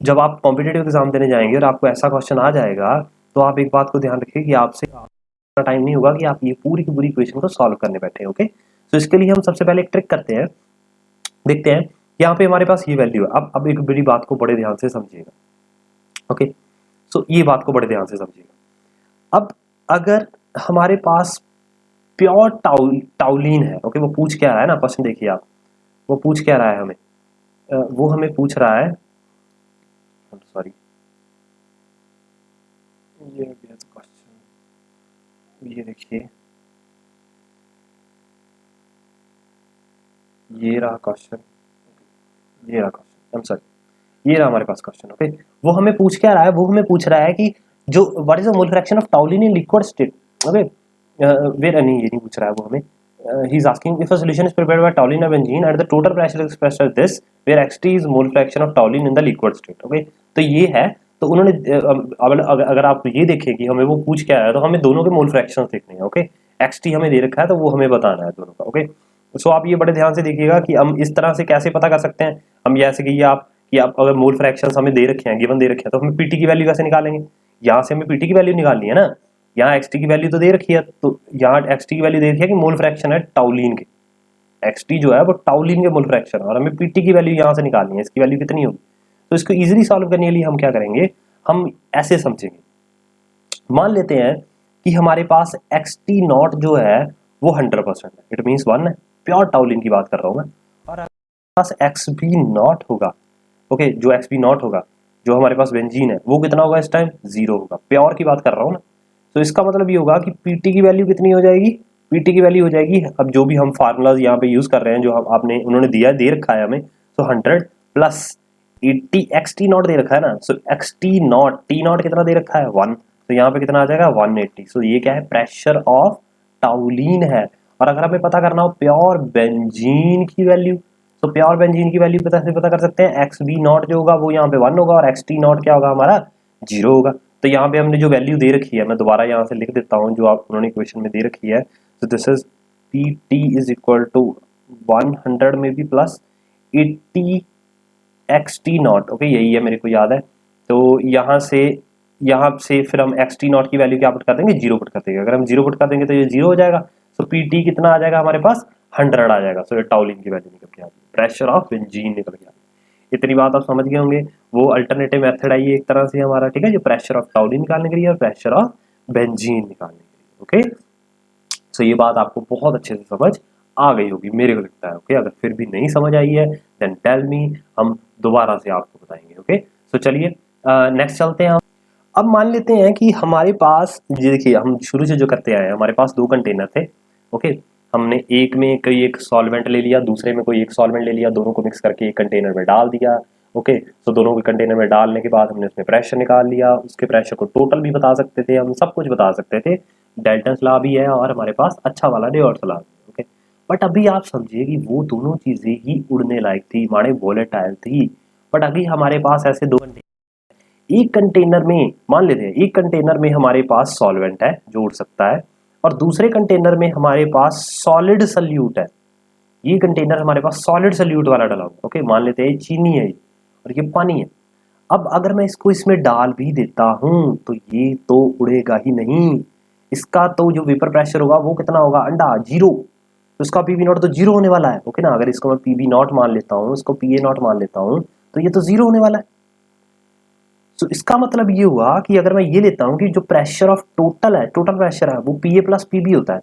जब आप कॉम्पिटेटिव एग्जाम देने जाएंगे और आपको ऐसा क्वेश्चन आ जाएगा, तो आप एक बात को ध्यान रखिए कि आपसे टाइम नहीं होगा कि आप ये पूरी की पूरी इक्वेशन को सॉल्व करने बैठे, ओके। तो इसके लिए हम सबसे पहले एक ट्रिक करते हैं, देखते हैं। यहाँ पे हमारे पास ये वैल्यू है, अब एक बड़ी बात को बड़े ध्यान से समझिएगा, ओके। सो ये बात को बड़े ध्यान से समझिएगा। अब अगर हमारे पास प्योर टाउलिन है, ओके, वो पूछ क्या रहा है ना, क्वेश्चन देखिए आप, वो पूछ क्या रहा है हमें, वो हमें पूछ रहा है, सॉरी, ये क्वेश्चन, ये देखिए, ये रहा क्वेश्चन, ये रहा क्वेश्चन, आई एम सॉरी, ये रहा हमारे पास क्वेश्चन, ओके। वो हमें पूछ क्या रहा है, वो हमें पूछ रहा है कि जो what is the mole fraction of toluene in liquid state, okay. Where नहीं, ये नहीं पूछ रहा है वो हमें, he is asking if a solution is prepared by toluene or benzene at the total pressure expressed as this where xt is mole fraction of toluene in the liquid state, okay। तो ये है, तो उन्होंने अगर आप ये देखें कि हमें वो पूछ क्या है, तो हमें दोनों के मोल फ्रैक्शंस देखने हैं, ओके। xt हमें दे रखा है तो वो हमें बताना है दोनों का, ओके। सो आप ये बड़े ध्यान से देखिएगा कि हम इस तरह से कैसे पता कर सकते हैं। हम जैसे कि आप अगर मोल फ्रैक्शंस हमें दे रखे हैं, गिवन दे रखे हैं, तो हमें पीटी की वैल्यू कैसे निकालेंगे, यहाँ से हमें पीटी की वैल्यू निकालनी है ना, यहाँ एक्सटी की वैल्यू तो दे रखी है, तो यहाँ एक्सटी की वैल्यू दे रखी है कि मोल फ्रैक्शन है टाउलिन के, एक्सटी जो है वो टाउलिन के मोल फ्रैक्शन है, और हमें पीटी की वैल्यू यहाँ से निकालनी है, इसकी वैल्यू कितनी होगी। तो इसको इजीली सॉल्व करने के लिए हम क्या करेंगे, हम ऐसे समझेंगे, मान लेते हैं कि हमारे पास एक्सटी नॉट जो है वो 100% है, इट मीन्स 1 है, प्योर टाउलिन की बात कर रहा हूँ मैं, और हमारे पास एक्स बी नॉट होगा, ओके, जो एक्स बी नॉट होगा, जो हमारे पास बेंजीन है, वो कितना होगा इस टाइम, 0 होगा, प्योर की बात कर रहा हूँ ना। तो इसका मतलब ये होगा कि पीटी की वैल्यू कितनी हो जाएगी, पीटी की वैल्यू हो जाएगी, अब जो भी हम फार्मूलाज यहाँ पे यूज कर रहे हैं, जो हम आपने उन्होंने दे रखा है हमें, तो 100 plus 80 X T not they रखा है ना, सो एक्स टी नॉट कितना दे रखा है 1, तो यहाँ पे कितना आ जाएगा 180। सो ये क्या है, प्रेशर ऑफ टाउलिन है। और अगर हमें पता करना हो प्योर बेंजीन की वैल्यू, तो प्योर बेंजीन की वैल्यू पता कर सकते हैं, एक्स बी नॉट जो होगा वो यहाँ पे 1 होगा और एक्स टी नॉट क्या होगा हमारा 0 होगा। तो यहाँ पे हमने जो वैल्यू दे रखी है, मैं दोबारा यहाँ से लिख देता हूँ जो आप उन्होंने इक्वेशन में दे रखी है, तो this is P T is equal to 100 में भी plus 80 X T not, okay, यही है मेरे को याद है। तो यहाँ से फिर हम एक्स टी नॉट की वैल्यू क्या पुट कर देंगे, 0 पुट कर देंगे, अगर हम 0 पुट कर देंगे तो ये 0 हो जाएगा, तो पी टी कितना आ जाएगा हमारे पास 100 आ जाएगा। सो ये टाउलिन की वैल्यू निकल के आ गई, प्रेशर ऑफ बेंजीन निकल के आ गई। इतनी बात आप समझ गए होंगे। वो अल्टरनेटिव मेथड आई है एक तरह से हमारा, ठीक है, जो प्रेशर ऑफ टाउलिन निकालने के लिए और प्रेशर ऑफ बेंजीन निकालने के लिए, ओके। सो ये बात आपको बहुत अच्छे से समझ आ गई होगी मेरे को लगता है। ओके, अगर फिर भी नहीं समझ आई है देन टेल मी, हम दोबारा से आपको बताएंगे। ओके, सो चलिए नेक्स्ट चलते हैं हम। अब मान लेते हैं कि हमारे पास, ये देखिए हम शुरू से जो करते आए हैं, हमारे पास दो कंटेनर थे। ओके, हमने एक में कोई एक सॉल्वेंट ले लिया, दूसरे में कोई एक सॉल्वेंट ले लिया, दोनों को मिक्स करके एक कंटेनर में डाल दिया। ओके, तो दोनों को कंटेनर में डालने के बाद हमने उसमें प्रेशर निकाल लिया, उसके प्रेशर को टोटल भी बता सकते थे, हम सब कुछ बता सकते थे, डेल्टन्स लॉ भी है और हमारे पास अच्छा वाला डेल्टन्स लॉ भी है। ओके, बट अभी आप समझिए कि वो दोनों चीजें ही उड़ने लायक थी, माने वोलेटाइल थी। बट अभी हमारे पास ऐसे दो, एक कंटेनर में मान लेते हैं, एक कंटेनर में हमारे पास सॉल्वेंट है जो उड़ सकता है, और दूसरे कंटेनर में हमारे पास सॉलिड सल्यूट है। ये कंटेनर हमारे पास सॉलिड सल्यूट वाला डला हुआ। ओके, मान लेते हैं चीनी है और ये पानी है। अब अगर मैं इसको इसमें डाल भी देता हूं तो ये तो उड़ेगा ही नहीं, इसका तो जो वेपर प्रेशर होगा वो कितना होगा, अंडा, जीरो। तो इसका पीवी नॉट तो जीरो होने वाला है। ओके ना, अगर इसको मैं पीवी नॉट मान लेता हूँ, इसको पीए नॉट मान लेता हूँ, तो ये तो जीरो होने वाला है। तो इसका मतलब ये हुआ कि अगर मैं ये लेता हूं कि जो प्रेशर ऑफ टोटल है, टोटल प्रेशर है, वो पीए प्लस पीबी होता है,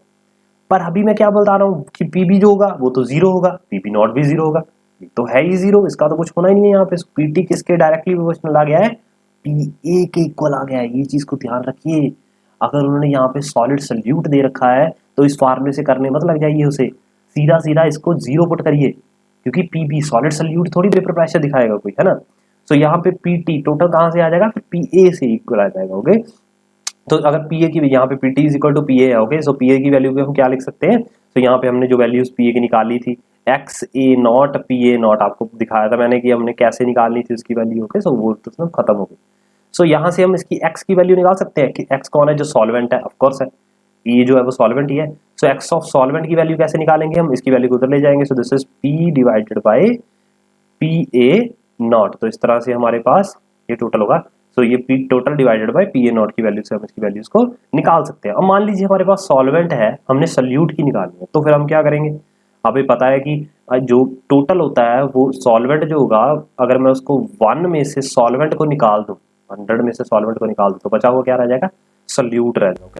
पर अभी मैं क्या बता रहा हूं कि पीबी जो होगा वो तो जीरो होगा, पीबी नॉट भी जीरो होगा, तो है ही जीरो, इसका तो कुछ होना ही नहीं है। यहाँ पे पीटी किसके डायरेक्टली प्रोपोर्शनल आ गया है, पीए के इक्वल आ गया है। ये चीज को ध्यान रखिए। अगर उन्होंने यहाँ पे सॉलिड सल्यूट दे रखा है तो इस फार्मूले से करने मत लग जाइए उसे, सीधा सीधा इसको जीरो पुट करिए, क्योंकि पीबी सॉलिड सल्यूट थोड़ी वेपर प्रेशर दिखाएगा कोई, है ना। तो यहाँ पे पीटी टोटल कहां से आ जाएगा, फिर पीए से इक्वल आ जाएगा। ओके, तो अगर पीए की, यहाँ पे पीटी इज इक्वल टू पीए है। ओके, सो पीए की वैल्यू पे हम क्या लिख सकते हैं, तो यहाँ पे हमने जो वैल्यूज पीए की निकाली थी, x A naught P A not, आपको दिखाया था मैंने कि हमने कैसे निकालनी थी उसकी वैल्यू। ओके, सो वो तो खत्म हो गई। सो यहाँ से हम इसकी एक्स की वैल्यू निकाल सकते हैं कि एक्स कौन है, जो सॉल्वेंट है, ऑफकोर्स है, ये जो है वो सॉल्वेंट ही है। सो एक्स ऑफ सॉल्वेंट की वैल्यू कैसे निकालेंगे, हम इसकी वैल्यू को उधर ले जाएंगे। So this is P divided by P A not. तो इस तरह से हमारे पास ये टोटल होगा। सो ये P total divided by P A not की वैल्यू से हम इसकी वैल्यूज को निकाल सकते हैं। अब मान लीजिए हमारे पास सॉल्वेंट है, हमने सल्यूट की निकालनी है, तो फिर हम क्या करेंगे, अभी पता है कि जो टोटल होता है वो सॉल्वेंट जो होगा, अगर मैं उसको 1 में से सॉल्वेंट को निकाल दूं, 100 में से सॉल्वेंट को निकाल दूं, तो बचा हुआ क्या रह जाएगा, सल्यूट रह जाएगा।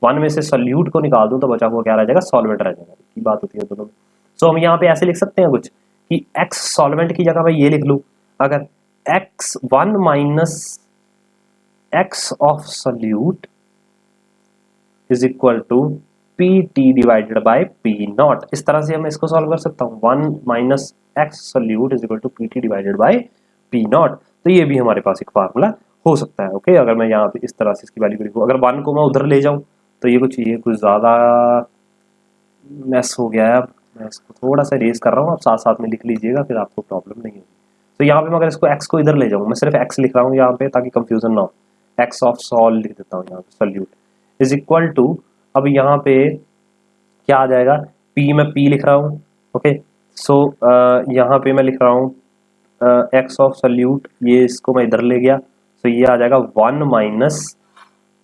1 में से सल्यूट को निकाल दूं तो बचा हुआ क्या रह जाएगा, सॉल्वेंट रह जाएगा। की बात होती है दोनों में। सो हम यहाँ पे ऐसे लिख सकते हैं कुछ कि x सॉल्वेंट की जगह मैं ये लिख लूं, अगर x1 minus x of solute is equal to P T divided by P not, इस तरह से मैं इसको सॉल्व कर सकता हूँ। 1 minus X solute is equal to P T divided by P not, तो ये भी हमारे पास एक फार्मूला हो सकता है। ओके, अगर मैं यहाँ पे इस तरह से इसकी वैल्यू लिखूँ, अगर 1 को मैं उधर ले जाऊँ तो ये कुछ ज़्यादा मैस हो गया है। अब मैं इसको थोड़ा सा रेज कर रहा हूँ, आप साथ साथ में लिख लीजिएगा, फिर आपको प्रॉब्लम नहीं होगी। तो यहाँ पे मैं अगर इसको x को इधर ले जाऊँ, मैं सिर्फ x लिख रहा हूँ यहाँ पे ताकि कंफ्यूजन ना हो, x ऑफ सॉल लिख देता हूँ यहाँ पे, सल्यूट इज इक्वल टू, अब यहाँ पे क्या आ जाएगा, p में p लिख रहा हूँ। ओके, सो यहाँ पे मैं लिख रहा हूँ x ऑफ सल्यूट, ये इसको मैं इधर ले गया, तो ये आ जाएगा 1 minus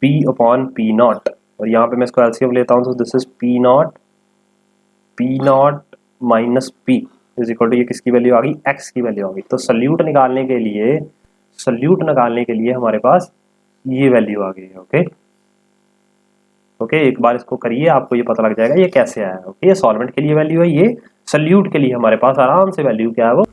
p upon p not, और यहाँ पे मैं इसको एलसीएम लेता हूँ, तो this is p not minus p is equal to, ये किसकी वैल्यू आ गई, x की वैल्यू आ गई। तो सल्यूट निकालने के लिए हमारे पास ये वैल्यू आ गई है। ओके ओके, एक बार इसको करिए, आपको ये पता लग जाएगा ये कैसे आया है। ओके, ये सॉल्वेंट के लिए वैल्यू है, ये सल्यूट के लिए हमारे पास आराम से वैल्यू क्या है वो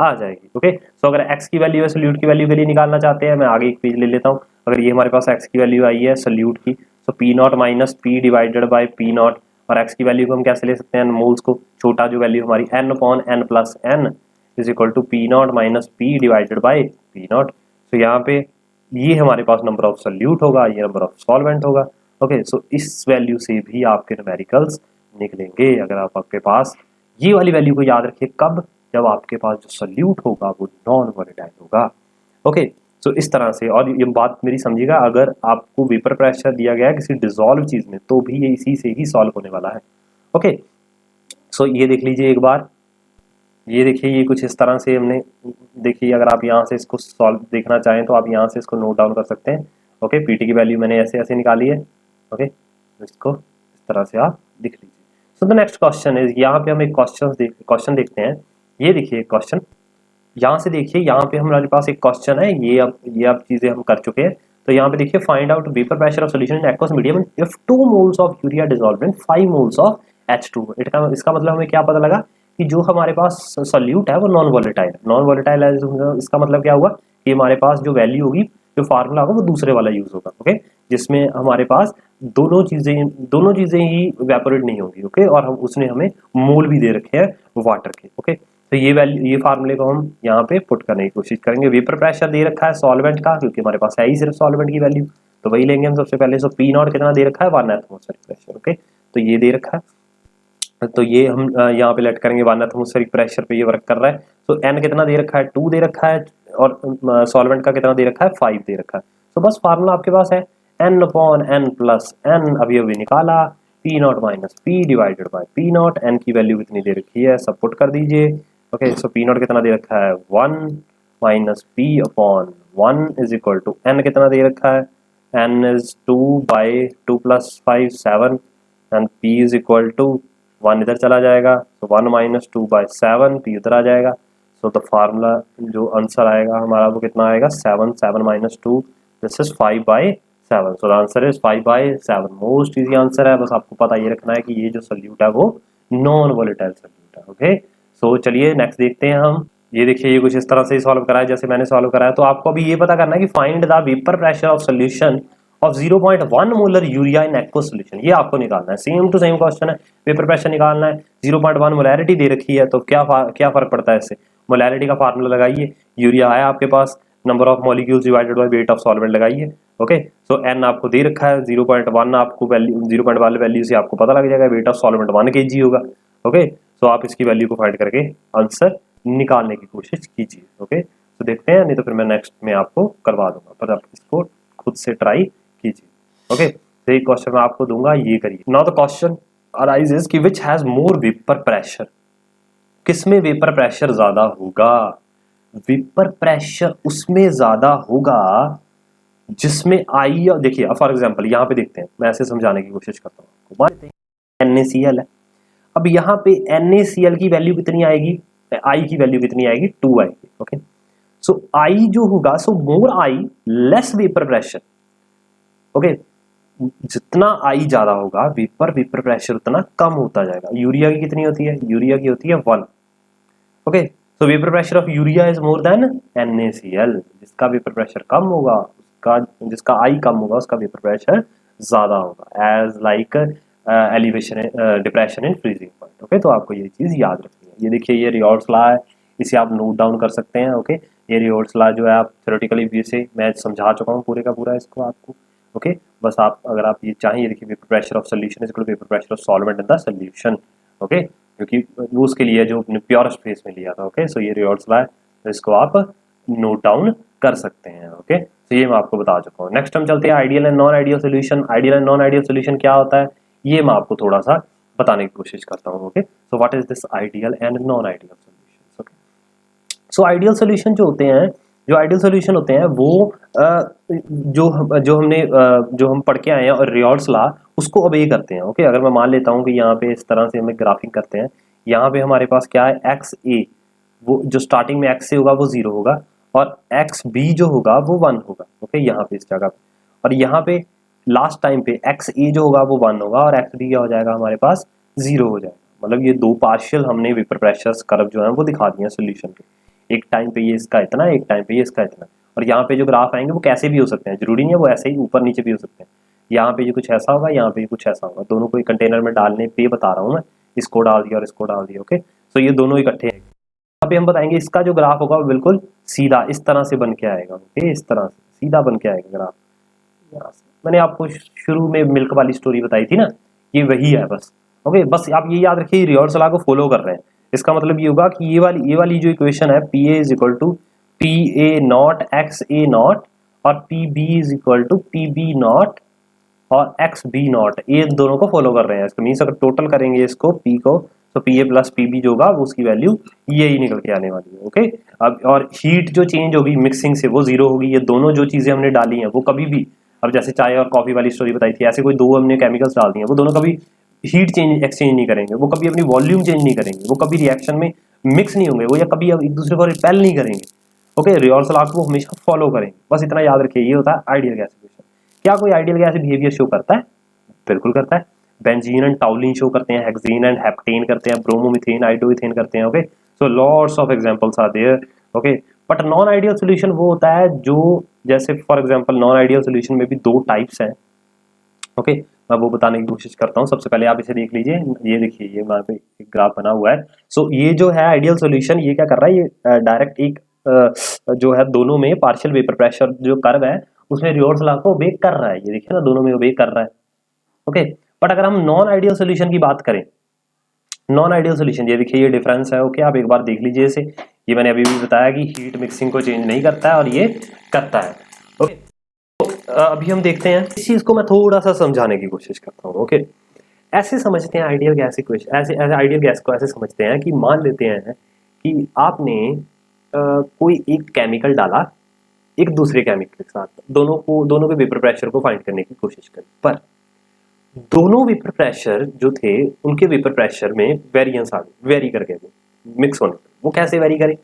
आ जाएगी। ओके, सो अगर x की वैल्यू है सल्यूट की वैल्यू के लिए निकालना चाहते हैं, मैं आगे एक पेज ले लेता हूँ। अगर ये हमारे पास x की वैल्यू आई है सल्यूट की, तो P not minus P divided by P naught, और x की वैल्यू को हम कैसे ले सकते हैं, मोल्स को, छोटा जो वैल्यू हमारी n upon n plus n is equal to P not minus P divided by P not. तो यहाँ पे ये हमारे पास नंबर ऑफ सल्यूट होगा, ये नंबर ऑफ सॉल्वेंट होगा। ओके, सो इस वैल्यू से भी आपके न्यूमेरिकल्स निकलेंगे। अगर आपके पास ये वाली वैल्यू को याद रखिए, कब, जब आपके पास जो सल्यूट होगा वो नॉन वोलेटाइल होगा। ओके, सो इस तरह से, और ये बात मेरी समझिएगा, अगर आपको वेपर प्रेशर दिया गया है किसी डिसॉल्व चीज में, तो भी ये इसी से ही सॉल्व होने वाला है। ओके, सो ये देख लीजिए एक बार, ये देखिए, ये कुछ इस तरह से हमने, देखिए अगर आप यहाँ से इसको सॉल्व देखना चाहें तो आप यहाँ से इसको नोट डाउन कर सकते हैं। ओके, पीटी की वैल्यू मैंने ऐसे ऐसे निकाली है। ओके, तो इसको इस तरह से आप लिख लीजिए। So the next question is, यहाँ पे हम एक क्वेश्चन देखते हैं। ये देखिए क्वेश्चन, यहाँ से देखिए, यहाँ पे हमारे पास एक क्वेश्चन है, ये अब चीजें हम कर चुके हैं। तो यहाँ पे देखिए, find out vapour pressure of solution in aqueous medium if 2 moles of urea dissolve in 5 moles of H2। इसका मतलब हमें क्या पता लगा कि जो हमारे पास सोल्यूट है वो नॉन वॉलेटाइल है। नॉन वॉलेटाइल है, इसका मतलब क्या हुआ कि हमारे पास जो वैल्यू होगी, जो फार्मूला होगा वो दूसरे वाला यूज होगा, ओके, जिसमें हमारे पास दोनों चीजें ही इवेपोरेट नहीं होंगी, ओके, और हम उसने हमें मोल भी दे रखे हैं वाटर के, ओके। तो ये वैल्यू, ये फार्मूले को हम यहाँ पे पुट करने की कोशिश करेंगे। वेपर प्रेशर दे रखा है सॉल्वेंट का, क्योंकि हमारे पास है ही सिर्फ सॉल्वेंट की वैल्यू, तो वही लेंगे हम सबसे पहले। सो पी नॉट कितना दे रखा है, 1 एटमॉस्फेरिक प्रेशर, ओके, तो ये दे रखा है, तो ये हम यहाँ पे लेट करेंगे 1 एटमॉस्फेरिक प्रेशर पे ये वर्क कर रहा है। तो एन कितना दे रखा है, 2 दे रखा है, और सॉल्वेंट का कितना दे रखा है, 5 दे रखा है। तो बस फार्मूला आपके पास है n upon n plus n, अभी निकाला, P not minus P divided by P not, n की वैल्यू कितनी दे रखी है, सब पुट कर दीजिए, ओके। सो पी नॉट कितना दे रखा है, 1 minus P upon 1 is equal to n कितना दे रखा है, n is 2 by 2 plus 5 7, and p is equal to 1 इधर चला जाएगा, तो 1 माइनस 2 बाई 7, p इधर आ जाएगा। सो द फार्मूला जो आंसर आएगा हमारा वो कितना आएगा, 7, 7 minus 2, this is 5 by 7। So the answer is 5 by 7। Most easy answer है, बस आपको पता ये रखना है कि ये जो सोल्यूट है वो नॉन वोलेटाइल सोल्यूट है, ओके। सो चलिए नेक्स्ट देखते हैं हम। ये देखिए, ये कुछ इस तरह से सॉल्व कराया जैसे मैंने सॉल्व कराया। तो आपको अभी ये पता करना है कि find the vapour pressure of solution of 0.1 molar urea in aqueous solution, ये आपको निकालना है। सेम टू सेम क्वेश्चन है, वेपर प्रेशर निकालना है, 0.1 मोलैरिटी दे रखी है, तो क्या फर्क पड़ता है इससे, मोलैरिटी का फार्मूला लगाइए, यूरिया आया आपके पास, number of molecules divided by weight of solvent लगाइए, ओके। सो एन आपको दे रखा है 0.1, आपको वैल्यू 0.1 वैल्यू से आपको पता लग जाएगा वेट ऑफ सॉल्वेंट 1 kg होगा, ओके। सो आप इसकी वैल्यू को फाइंड करके आंसर निकालने की कोशिश कीजिए, ओके। तो देखते हैं, नहीं तो फिर मैं नेक्स्ट में आपको करवा दूंगा, पर आप इसको खुद से ट्राई कीजिए, ओके। तो एक क्वेश्चन मैं आपको दूंगा, ये करिए। नाउ द क्वेश्चन अराइजेस कि which has more vapour pressure, किसमें वेपर प्रेशर ज्यादा होगा। वेपर प्रेशर उसमें ज्यादा होगा जिसमें आई, देखिए फॉर एग्जांपल यहाँ पे देखते हैं, मैं ऐसे समझाने की कोशिश करता हूँ। मान लेते हैं NaCl है, अब यहाँ पे NaCl की वैल्यू कितनी आएगी, आई की वैल्यू कितनी आएगी, 2 आएगी, ओके। सो आई जो होगा, सो मोर आई लेस वेपर प्रेशर, ओके। जितना आई ज्यादा होगा वेपर प्रेशर उतना कम होता जाएगा। यूरिया की कितनी होती है, यूरिया की होती है 1, okay. So vapour pressure of urea is more than NaCl, जिसका वेपर प्रेशर कम होगा उसका, जिसका आई कम होगा उसका वेपर प्रेशर ज्यादा होगा, as like elevation depression in freezing point, okay. तो आपको ये चीज याद रखनी है। ये देखिए, ये रियोल्ट्स लॉ है, इसे आप नोट डाउन कर सकते हैं, ओके। ये रियोल्ट्स लॉ जो है आप थ्योरेटिकली व्यू से मैं समझा चुका हूँ पूरे का पूरा इसको आपको, ओके। बस आप अगर आप ये चाहें, ये देखिए, vapour pressure of solution is equal to vapour pressure of solvent in the solution, okay, क्योंकि वो उसके लिए जो अपने प्योरेस्ट फेस में लिया था, ओके। सो ये रियोल्ट्स लॉ है, तो इसको आप नोट डाउन कर सकते हैं, ओके। तो ये मैं आपको बता चुका हूँ। नेक्स्ट हम चलते हैं ideal and non ideal solution. Ideal and non ideal solution क्या होता है, ये मैं आपको थोड़ा सा बताने की कोशिश करता हूँ, okay. So what is this ideal and non ideal solution, okay. So ideal solution जो होते हैं, जो आइडियल सोल्यूशन होते हैं वो जो हम पढ़ के आए हैं और रियोल्ट्स लॉ उसको ओबे करते हैं, ओके। अगर मैं मान लेता हूँ कि यहाँ पे इस तरह से हमें ग्राफिंग करते हैं, यहाँ पे हमारे पास क्या है, एक्स ए, वो जो स्टार्टिंग में एक्स से होगा वो 0 होगा, और एक्स बी जो होगा वो 1 होगा, ओके, यहाँ पे इस जगह पे। और यहाँ पे लास्ट टाइम पे एक्स ए जो होगा वो 1 होगा, और एक्स बी क्या हो जाएगा हमारे पास, 0 हो जाएगा। मतलब ये दो पार्शियल हमने वेपर प्रेशर कर्व जो है वो दिखा दिए सोल्यूशन के, एक टाइम पे ये इसका इतना, एक टाइम पे ये इसका इतना। और यहाँ पे जो ग्राफ आएंगे वो कैसे भी हो सकते हैं, जरूरी नहीं है वो ऐसे ही ऊपर नीचे भी हो सकते हैं। यहाँ पे ये कुछ ऐसा होगा, यहाँ पे कुछ ऐसा होगा, दोनों को एक कंटेनर में डालने पे बता रहा हूँ मैं, इसको डाल दिया और इसको डाल दिया, ओके। तो ये दोनों इकट्ठे हैं। यहाँ पे हम बताएंगे इसका जो ग्राफ होगा वो बिल्कुल सीधा इस तरह से बन के आएगा, ओके, इस तरह से सीधा बन के आएगा ग्राफ। यहाँ से मैंने आपको शुरू में मिल्क वाली स्टोरी बताई थी ना, ये वही है बस, ओके। बस आप ये याद रखिए, रियोल्ट्स लॉ को फॉलो कर रहे हैं। इसका मतलब ये होगा कि ये वाली जो इक्वेशन है, P A is equal to P A naught X A naught, और P B is equal to P B naught और एक्स बी नॉट, ये दोनों को फॉलो कर रहे हैं। इसको मीन्स अगर टोटल करेंगे इसको पी को, तो P A plus P B जो होगा वो उसकी वैल्यू यही निकल के आने वाली है, ओके। अब और हीट जो चेंज होगी मिक्सिंग से वो 0 होगी। ये दोनों जो चीजें हमने डाली हैं वो कभी भी, अब जैसे चाय और कॉफी वाली स्टोरी बताई थी, ऐसे कोई दो हमने केमिकल्स डाल दिए, वो दोनों कभी हीट चेंज एक्सचेंज नहीं करेंगे, वो कभी अपनी वॉल्यूम चेंज नहीं करेंगे, वो कभी रिएक्शन में मिक्स नहीं होंगे, वो या कभी एक दूसरे को रिपेल नहीं करेंगे, ओके। रियोल्ट्स लॉ को हमेशा फॉलो करेंगे, बस इतना याद रखिए। ये होता है आइडियल गैस इक्वेशन। क्या कोई आइडियल गैस बिहेवियर शो करता है? बिल्कुल करता है। बेंजीन एंड टाउलिन शो करते हैं, हेक्सेन एंड हेप्टेन करते हैं, ब्रोमोमीथेन आइडोइथेन करते हैं। Okay, so lots of examples are there. Okay, but non ideal solution वो होता है जो, जैसे for example non ideal solution में भी दो टाइप्स हैं। ओके, मैं वो बताने की कोशिश करता हूँ। सबसे पहले आप इसे देख लीजिए, ये देखिए, ये वहाँ पे एक ग्राफ बना हुआ है। सो ये जो है आइडियल सॉल्यूशन, ये क्या कर रहा है, ये डायरेक्ट एक जो है दोनों में पार्शियल वेपर प्रेशर जो कर्व है उसमें रिवर्स लॉ को ओबे कर रहा है। ये देखिए ना, दोनों में ओबे कर रहा है। ओके, बट अगर हम नॉन आइडियल सॉल्यूशन की बात करें, नॉन आइडियल सॉल्यूशन, ये देखिए ये डिफरेंस है। ओके, आप एक बार देख लीजिए इसे। ये मैंने अभी भी बताया कि हीट मिक्सिंग को चेंज नहीं करता है और ये करता है। ओके, अभी हम देखते हैं इस चीज को, मैं थोड़ा सा समझाने की कोशिश करता हूँ। ओके, ऐसे समझते हैं आइडियल गैस इक्वेशन, ऐसे ऐसे आइडियल गैस को ऐसे समझते हैं कि मान लेते हैं कि आपने कोई एक केमिकल डाला एक दूसरे केमिकल के साथ, दोनों के वेपर प्रेशर को फाइंड करने की कोशिश करी, पर दोनों वेपर प्रेशर जो थे उनके वेपर प्रेशर में वेरिएंस आ गई, वेरी कर गए मिक्स होने। वो कैसे वेरी करे?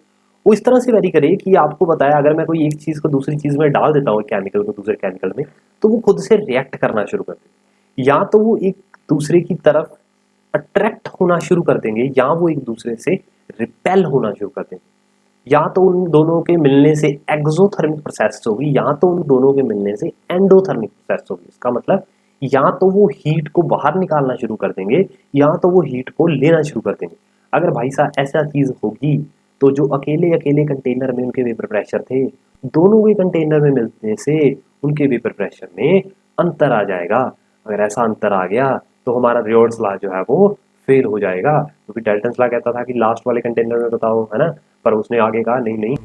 वो इस तरह से वेरी करे कि आपको बताया, अगर मैं कोई एक चीज को दूसरी चीज में डाल देता हूँ, केमिकल को दूसरे केमिकल में, तो वो खुद से रिएक्ट करना शुरू कर देंगे, या तो वो एक दूसरे की तरफ अट्रैक्ट होना शुरू कर देंगे, या वो एक दूसरे से रिपेल होना शुरू कर देंगे। या तो उन दोनों के मिलने से एक्सोथर्मिक प्रोसेस होगी, या तो उन दोनों के मिलने से एंडोथर्मिक प्रोसेस होगी। इसका मतलब या तो वो हीट को बाहर निकालना शुरू कर देंगे, या तो वो हीट को लेना शुरू कर देंगे। अगर भाई साहब ऐसा चीज होगी, तो जो अकेले अकेले कंटेनर में उनके वेपर प्रेशर थे, दोनों के कंटेनर में मिलने से उनके वेपर प्रेशर में अंतर आ जाएगा। अगर ऐसा अंतर आ गया तो हमारा रियोट्स लॉ जो है वो फेल हो जाएगा, क्योंकि डाल्टन्स लॉ कहता था कि लास्ट वाले कंटेनर में बताओ, है ना, पर उसने आगे कहा नहीं नहीं,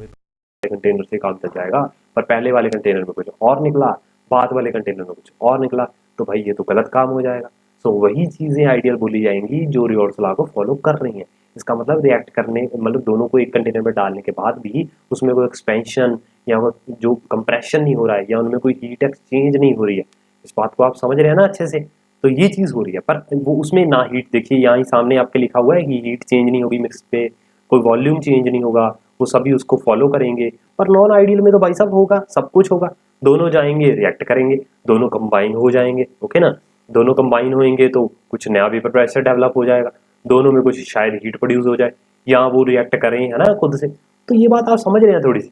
कंटेनर से काम चल जाएगा, पर पहले वाले कंटेनर में कुछ और निकला, बाद वाले कंटेनर में कुछ और निकला, तो भाई ये तो गलत काम हो जाएगा। सो वही चीजें आइडियल बोली जाएंगी जो रियोट्स लॉ को फॉलो कर रही हैं। इसका मतलब रिएक्ट करने, मतलब दोनों को एक कंटेनर में डालने के बाद भी उसमें कोई एक्सपेंशन या वो जो कंप्रेशन नहीं हो रहा है, या उनमें कोई हीट एक्सचेंज नहीं हो रही है। इस बात को आप समझ रहे हैं ना अच्छे से? तो ये चीज हो रही है, पर वो उसमें ना हीट, देखिए यहाँ ही सामने आपके लिखा हुआ है कि हीट चेंज नहीं होगी मिक्स पे, कोई वॉल्यूम चेंज नहीं होगा, वो सभी उसको फॉलो करेंगे। पर नॉन आइडियल में तो भाई साहब होगा, सब कुछ होगा, दोनों जाएंगे रिएक्ट करेंगे, दोनों कंबाइन हो जाएंगे। ओके ना, दोनों कंबाइन होंगे तो कुछ नया वेपर प्रेशर डेवलप हो जाएगा, दोनों में कुछ शायद हीट प्रोड्यूस हो जाए, या वो रिएक्ट करें, है ना, खुद से। तो ये बात आप समझ रहे हैं थोड़ी सी?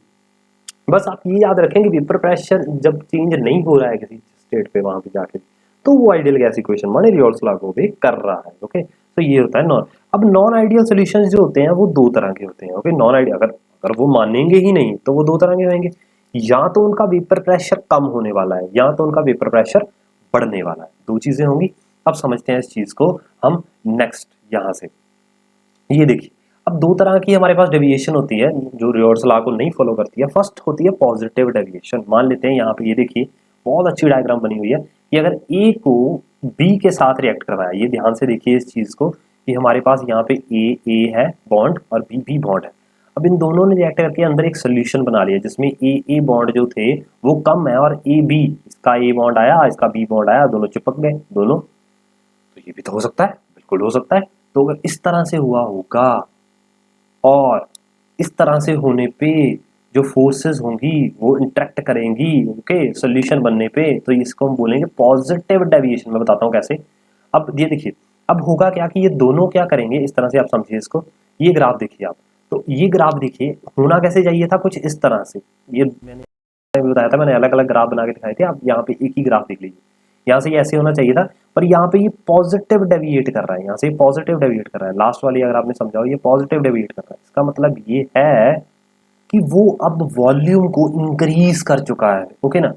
बस आप ये याद रखें कि वेपर प्रेशर जब चेंज नहीं हो रहा है किसी स्टेट पे, वहां पे जाके, तो वो आइडियल गैस इक्वेशन माने रियोट्स लॉ को भी कर रहा है। ओके, तो ये होता है नॉन। अब नॉन आइडियल सॉल्यूशंस जो होते हैं वो दो तरह के होते हैं। ओके, नॉन आइडियल, अगर अगर वो मानेंगे ही नहीं तो वो दो तरह के होंगे, या तो उनका वेपर प्रेशर कम होने वाला है, या तो उनका वेपर प्रेशर बढ़ने वाला है, दो चीजें होंगी। अब समझते हैं इस चीज को हम नेक्स्ट यहां से। ये देखिए, अब दो तरह की हमारे पास डेविएशन होती है जो रियोट्स लॉ को नहीं फॉलो करती है। फर्स्ट होती है पॉजिटिव डेविएशन। मान लेते हैं यहाँ पे, ये देखिए बहुत अच्छी डायग्राम बनी हुई है कि अगर ए को बी के साथ रिएक्ट करवाया, ये ध्यान से देखिए इस चीज को कि हमारे पास यहाँ पे ए है बॉन्ड और बी बी बॉन्ड है। अब इन दोनों ने रिएक्ट करके अंदर एक सोल्यूशन बना लिया जिसमें ए बॉन्ड जो थे वो कम है, और ए बी, इसका ए बॉन्ड आया, इसका बी बॉन्ड आया, दोनों चिपक गए दोनों। तो ये भी तो हो सकता है, बिल्कुल हो सकता है। तो अगर इस तरह से हुआ होगा, और इस तरह से होने पे जो फोर्सेस होंगी वो इंटरेक्ट करेंगी, ओके, सॉल्यूशन बनने पे, तो इसको हम बोलेंगे पॉजिटिव डेविएशन। मैं बताता हूँ कैसे। अब ये देखिए, अब होगा क्या कि ये दोनों क्या करेंगे, इस तरह से आप समझिए इसको। ये ग्राफ देखिए आप, तो ये ग्राफ देखिए होना कैसे चाहिए था, कुछ इस तरह से। ये मैंने बताया था, मैंने अलग अलग ग्राफ बना के दिखाए थे, आप यहाँ पे एक ही ग्राफ देख लीजिए। यहाँ से ऐसे होना चाहिए था, पर यहाँ पे ये पॉजिटिव डेविएट कर रहा है, यहाँ से पॉजिटिव डेविएट कर रहा है। लास्ट वाली अगर आपने समझाओ, ये पॉजिटिव डेविएट कर रहा है। इसका मतलब ये है कि वो अब वॉल्यूम को इंक्रीज कर चुका है। ओके ना,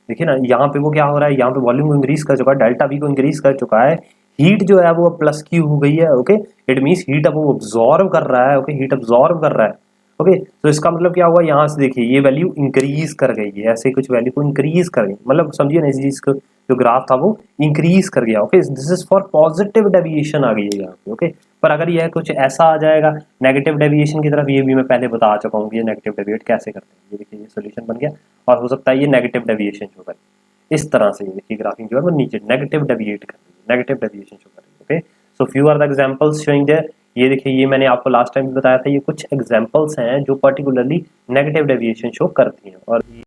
देखिए ना, यहाँ पे वो क्या हो रहा है, यहाँ पे वॉल्यूम को इंक्रीज कर चुका है, डेल्टा वी को इंक्रीज कर चुका है। हीट जो है वो प्लस क्यू हो गई है। ओके, इट मीन्स हीट अब वो ऑब्जॉर्व कर रहा है। ओके, हीट ऑब्जॉर्व कर रहा है। ओके, तो इसका मतलब क्या हुआ, यहाँ से देखिए ये वैल्यू इंक्रीज कर गई है, ऐसे कुछ वैल्यू को इंक्रीज कर गई, मतलब समझिए ना, इस चीज को जो ग्राफ था वो इंक्रीज कर गया। Okay, this is for positive deviation आ गई है यहाँ पे। ओके, पर अगर यह कुछ ऐसा आ जाएगा नेगेटिव डेविएशन की तरफ, ये भी मैं पहले बता चुका हूँ कि ये नेगेटिव डेविएट कैसे करते हैं। ये देखिए, ये सोल्यूशन बन गया, और हो सकता है ये नेगेटिव डेविएशन शो करे इस तरह से। ये देखिए ग्राफिंग जो है वो नीचे नेगेटिव डेविएट कर रही है, नेगेटिव डेविएशन शो कर रही है। Okay, so few are the examples showing there. ये देखिए, ये मैंने आपको लास्ट टाइम बताया था, ये कुछ एग्जांपल्स हैं जो पर्टिकुलरली नेगेटिव डेविएशन शो करती हैं, और ये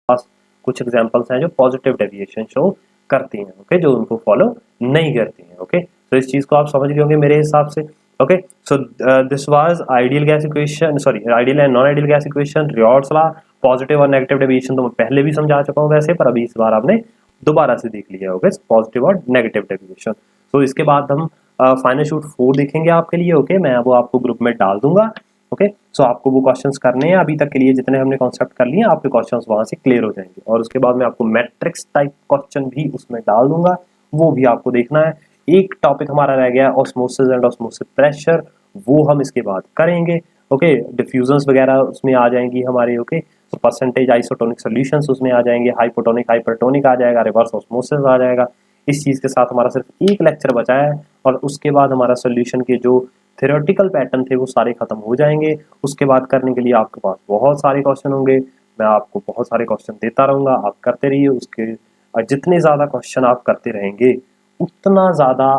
पास कुछ एग्जांपल्स हैं जो पॉजिटिव डेविएशन शो करती हैं, ओके, जो उनको फॉलो नहीं करती हैं, ओके। तो इस चीज को आप समझ गए होंगे मेरे हिसाब से, okay. So this was ideal gas equation, sorry ideal and non ideal gas equation, Raoult's law, positive और नेगेटिव डेविएशन तो मैं पहले भी समझा चुका हूँ वैसे, पर अभी इस बार आपने दोबारा से देख लिया, ओके, पॉजिटिव और नेगेटिव डेविएशन। तो इसके बाद हम फाइनल शूट 4 देखेंगे आपके लिए, ओके। मैं वो आपको ग्रुप में डाल दूंगा, ओके। सो आपको वो क्वेश्चंस करने हैं, अभी तक के लिए जितने हमने कॉन्सेप्ट कर लिए आपके क्वेश्चंस वहां से क्लियर हो जाएंगे, और उसके बाद मैं आपको मैट्रिक्स टाइप क्वेश्चन भी उसमें डाल दूंगा, वो भी आपको देखना है। एक टॉपिक हमारा रह गया ऑस्मोसिस एंड ऑस्मोसिस प्रेशर, वो हम इसके बाद करेंगे, ओके। डिफ्यूजन्स वगैरह उसमें आ जाएंगी हमारी, ओके। तो परसेंटेज आइसोटोनिक सॉल्यूशंस उसमें आ जाएंगे, हाइपोटोनिक हाइपरटोनिक आ जाएगा, रिवर्स ऑस्मोसिस आ जाएगा। इस चीज के साथ हमारा सिर्फ एक लेक्चर बचा है, और उसके बाद हमारा सोल्यूशन के जो थ्योरेटिकल पैटर्न थे वो सारे खत्म हो जाएंगे। उसके बाद करने के लिए आपके पास बहुत सारे क्वेश्चन होंगे, मैं आपको बहुत सारे क्वेश्चन देता रहूंगा, आप करते रहिए। उसके जितने ज्यादा क्वेश्चन आप करते रहेंगे उतना ज्यादा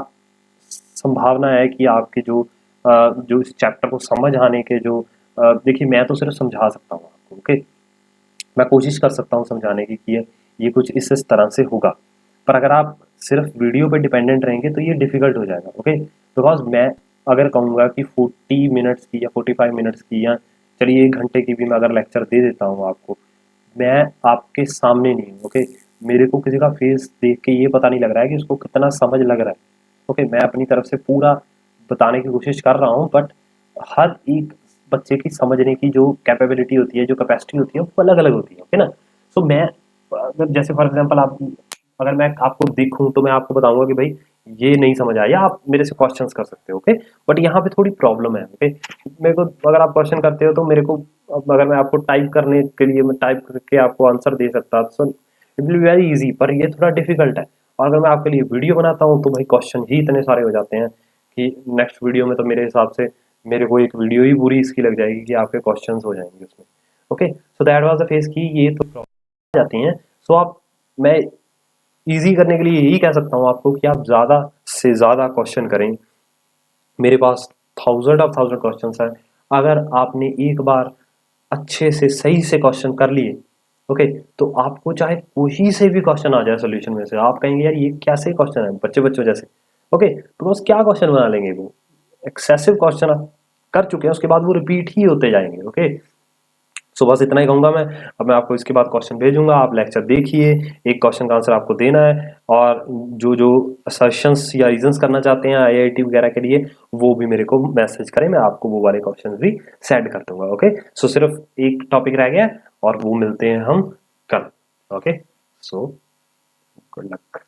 संभावना है कि आपके जो इस चैप्टर को समझ आने के जो देखिए, मैं तो सिर्फ समझा सकता हूँ आपको, ओके। मैं कोशिश कर सकता हूँ समझाने की कि ये कुछ इस तरह से होगा, पर अगर आप सिर्फ वीडियो पे डिपेंडेंट रहेंगे तो ये डिफिकल्ट हो जाएगा, ओके। बिकॉज मैं अगर कहूँगा कि 40 मिनट्स की या 45 मिनट्स की, या चलिए 1 घंटे की भी मैं अगर लेक्चर दे देता हूँ आपको, मैं आपके सामने नहीं हूँ, ओके। मेरे को किसी का फेस देख के ये पता नहीं लग रहा है कि उसको कितना समझ लग रहा है, ओके। मैं अपनी तरफ से पूरा बताने की कोशिश कर रहा हूँ, बट हर एक बच्चे की समझने की जो कैपेबिलिटी होती है, जो कैपेसिटी होती है, वो अलग अलग होती है, ओके ना। सो मैं अगर जैसे फॉर एग्जांपल आप, अगर मैं आपको देखूं तो मैं आपको बताऊंगा कि भाई ये नहीं समझ आया, आप मेरे से क्वेश्चंस कर सकते हो, ओके। बट यहाँ पे थोड़ी प्रॉब्लम है, ओके। मेरे को अगर आप क्वेश्चन करते हो तो मेरे को, अगर मैं आपको टाइप करने के लिए मैं टाइप करके आपको आंसर दे सकता, so it will be very easy, पर ये थोड़ा डिफिकल्ट है। और अगर मैं आपके लिए वीडियो बनाता हूँ तो भाई क्वेश्चन ही इतने सारे हो जाते हैं कि नेक्स्ट वीडियो में तो मेरे हिसाब से मेरे को एक वीडियो ही पूरी इसकी लग जाएगी कि आपके क्वेश्चंस हो जाएंगे उसमें, okay. So that was the face की ये तो प्रॉब्लम जाती हैं। सो आप, मैं इजी करने के लिए यही कह सकता हूँ आपको कि आप ज़्यादा से ज़्यादा क्वेश्चन करें। मेरे पास थाउजेंड क्वेश्चन हैं, अगर आपने एक बार अच्छे से सही से क्वेश्चन कर लिए, ओके, तो आपको चाहे कोई से भी क्वेश्चन आ जाए सोल्यूशन में से, आप कहेंगे यार ये कैसे क्वेश्चन है, बच्चे बच्चों जैसे, ओके। तो बस क्या क्वेश्चन बना लेंगे, वो एक्सेसिव क्वेश्चन आप कर चुके हैं, उसके बाद वो रिपीट ही होते जाएंगे, ओके। सो बस इतना ही कहूंगा मैं। अब मैं आपको इसके बाद क्वेश्चन भेजूंगा, आप लेक्चर देखिए, एक क्वेश्चन का आंसर आपको देना है, और जो जो असर्शंस या रीजंस करना चाहते हैं आईआईटी वगैरह के लिए, वो भी मेरे को मैसेज करें, मैं आपको वो वाले क्वेश्चन भी सेंड कर दूंगा, ओके। सो सिर्फ एक टॉपिक रह गया और वो मिलते हैं हम कल, ओके। So good luck.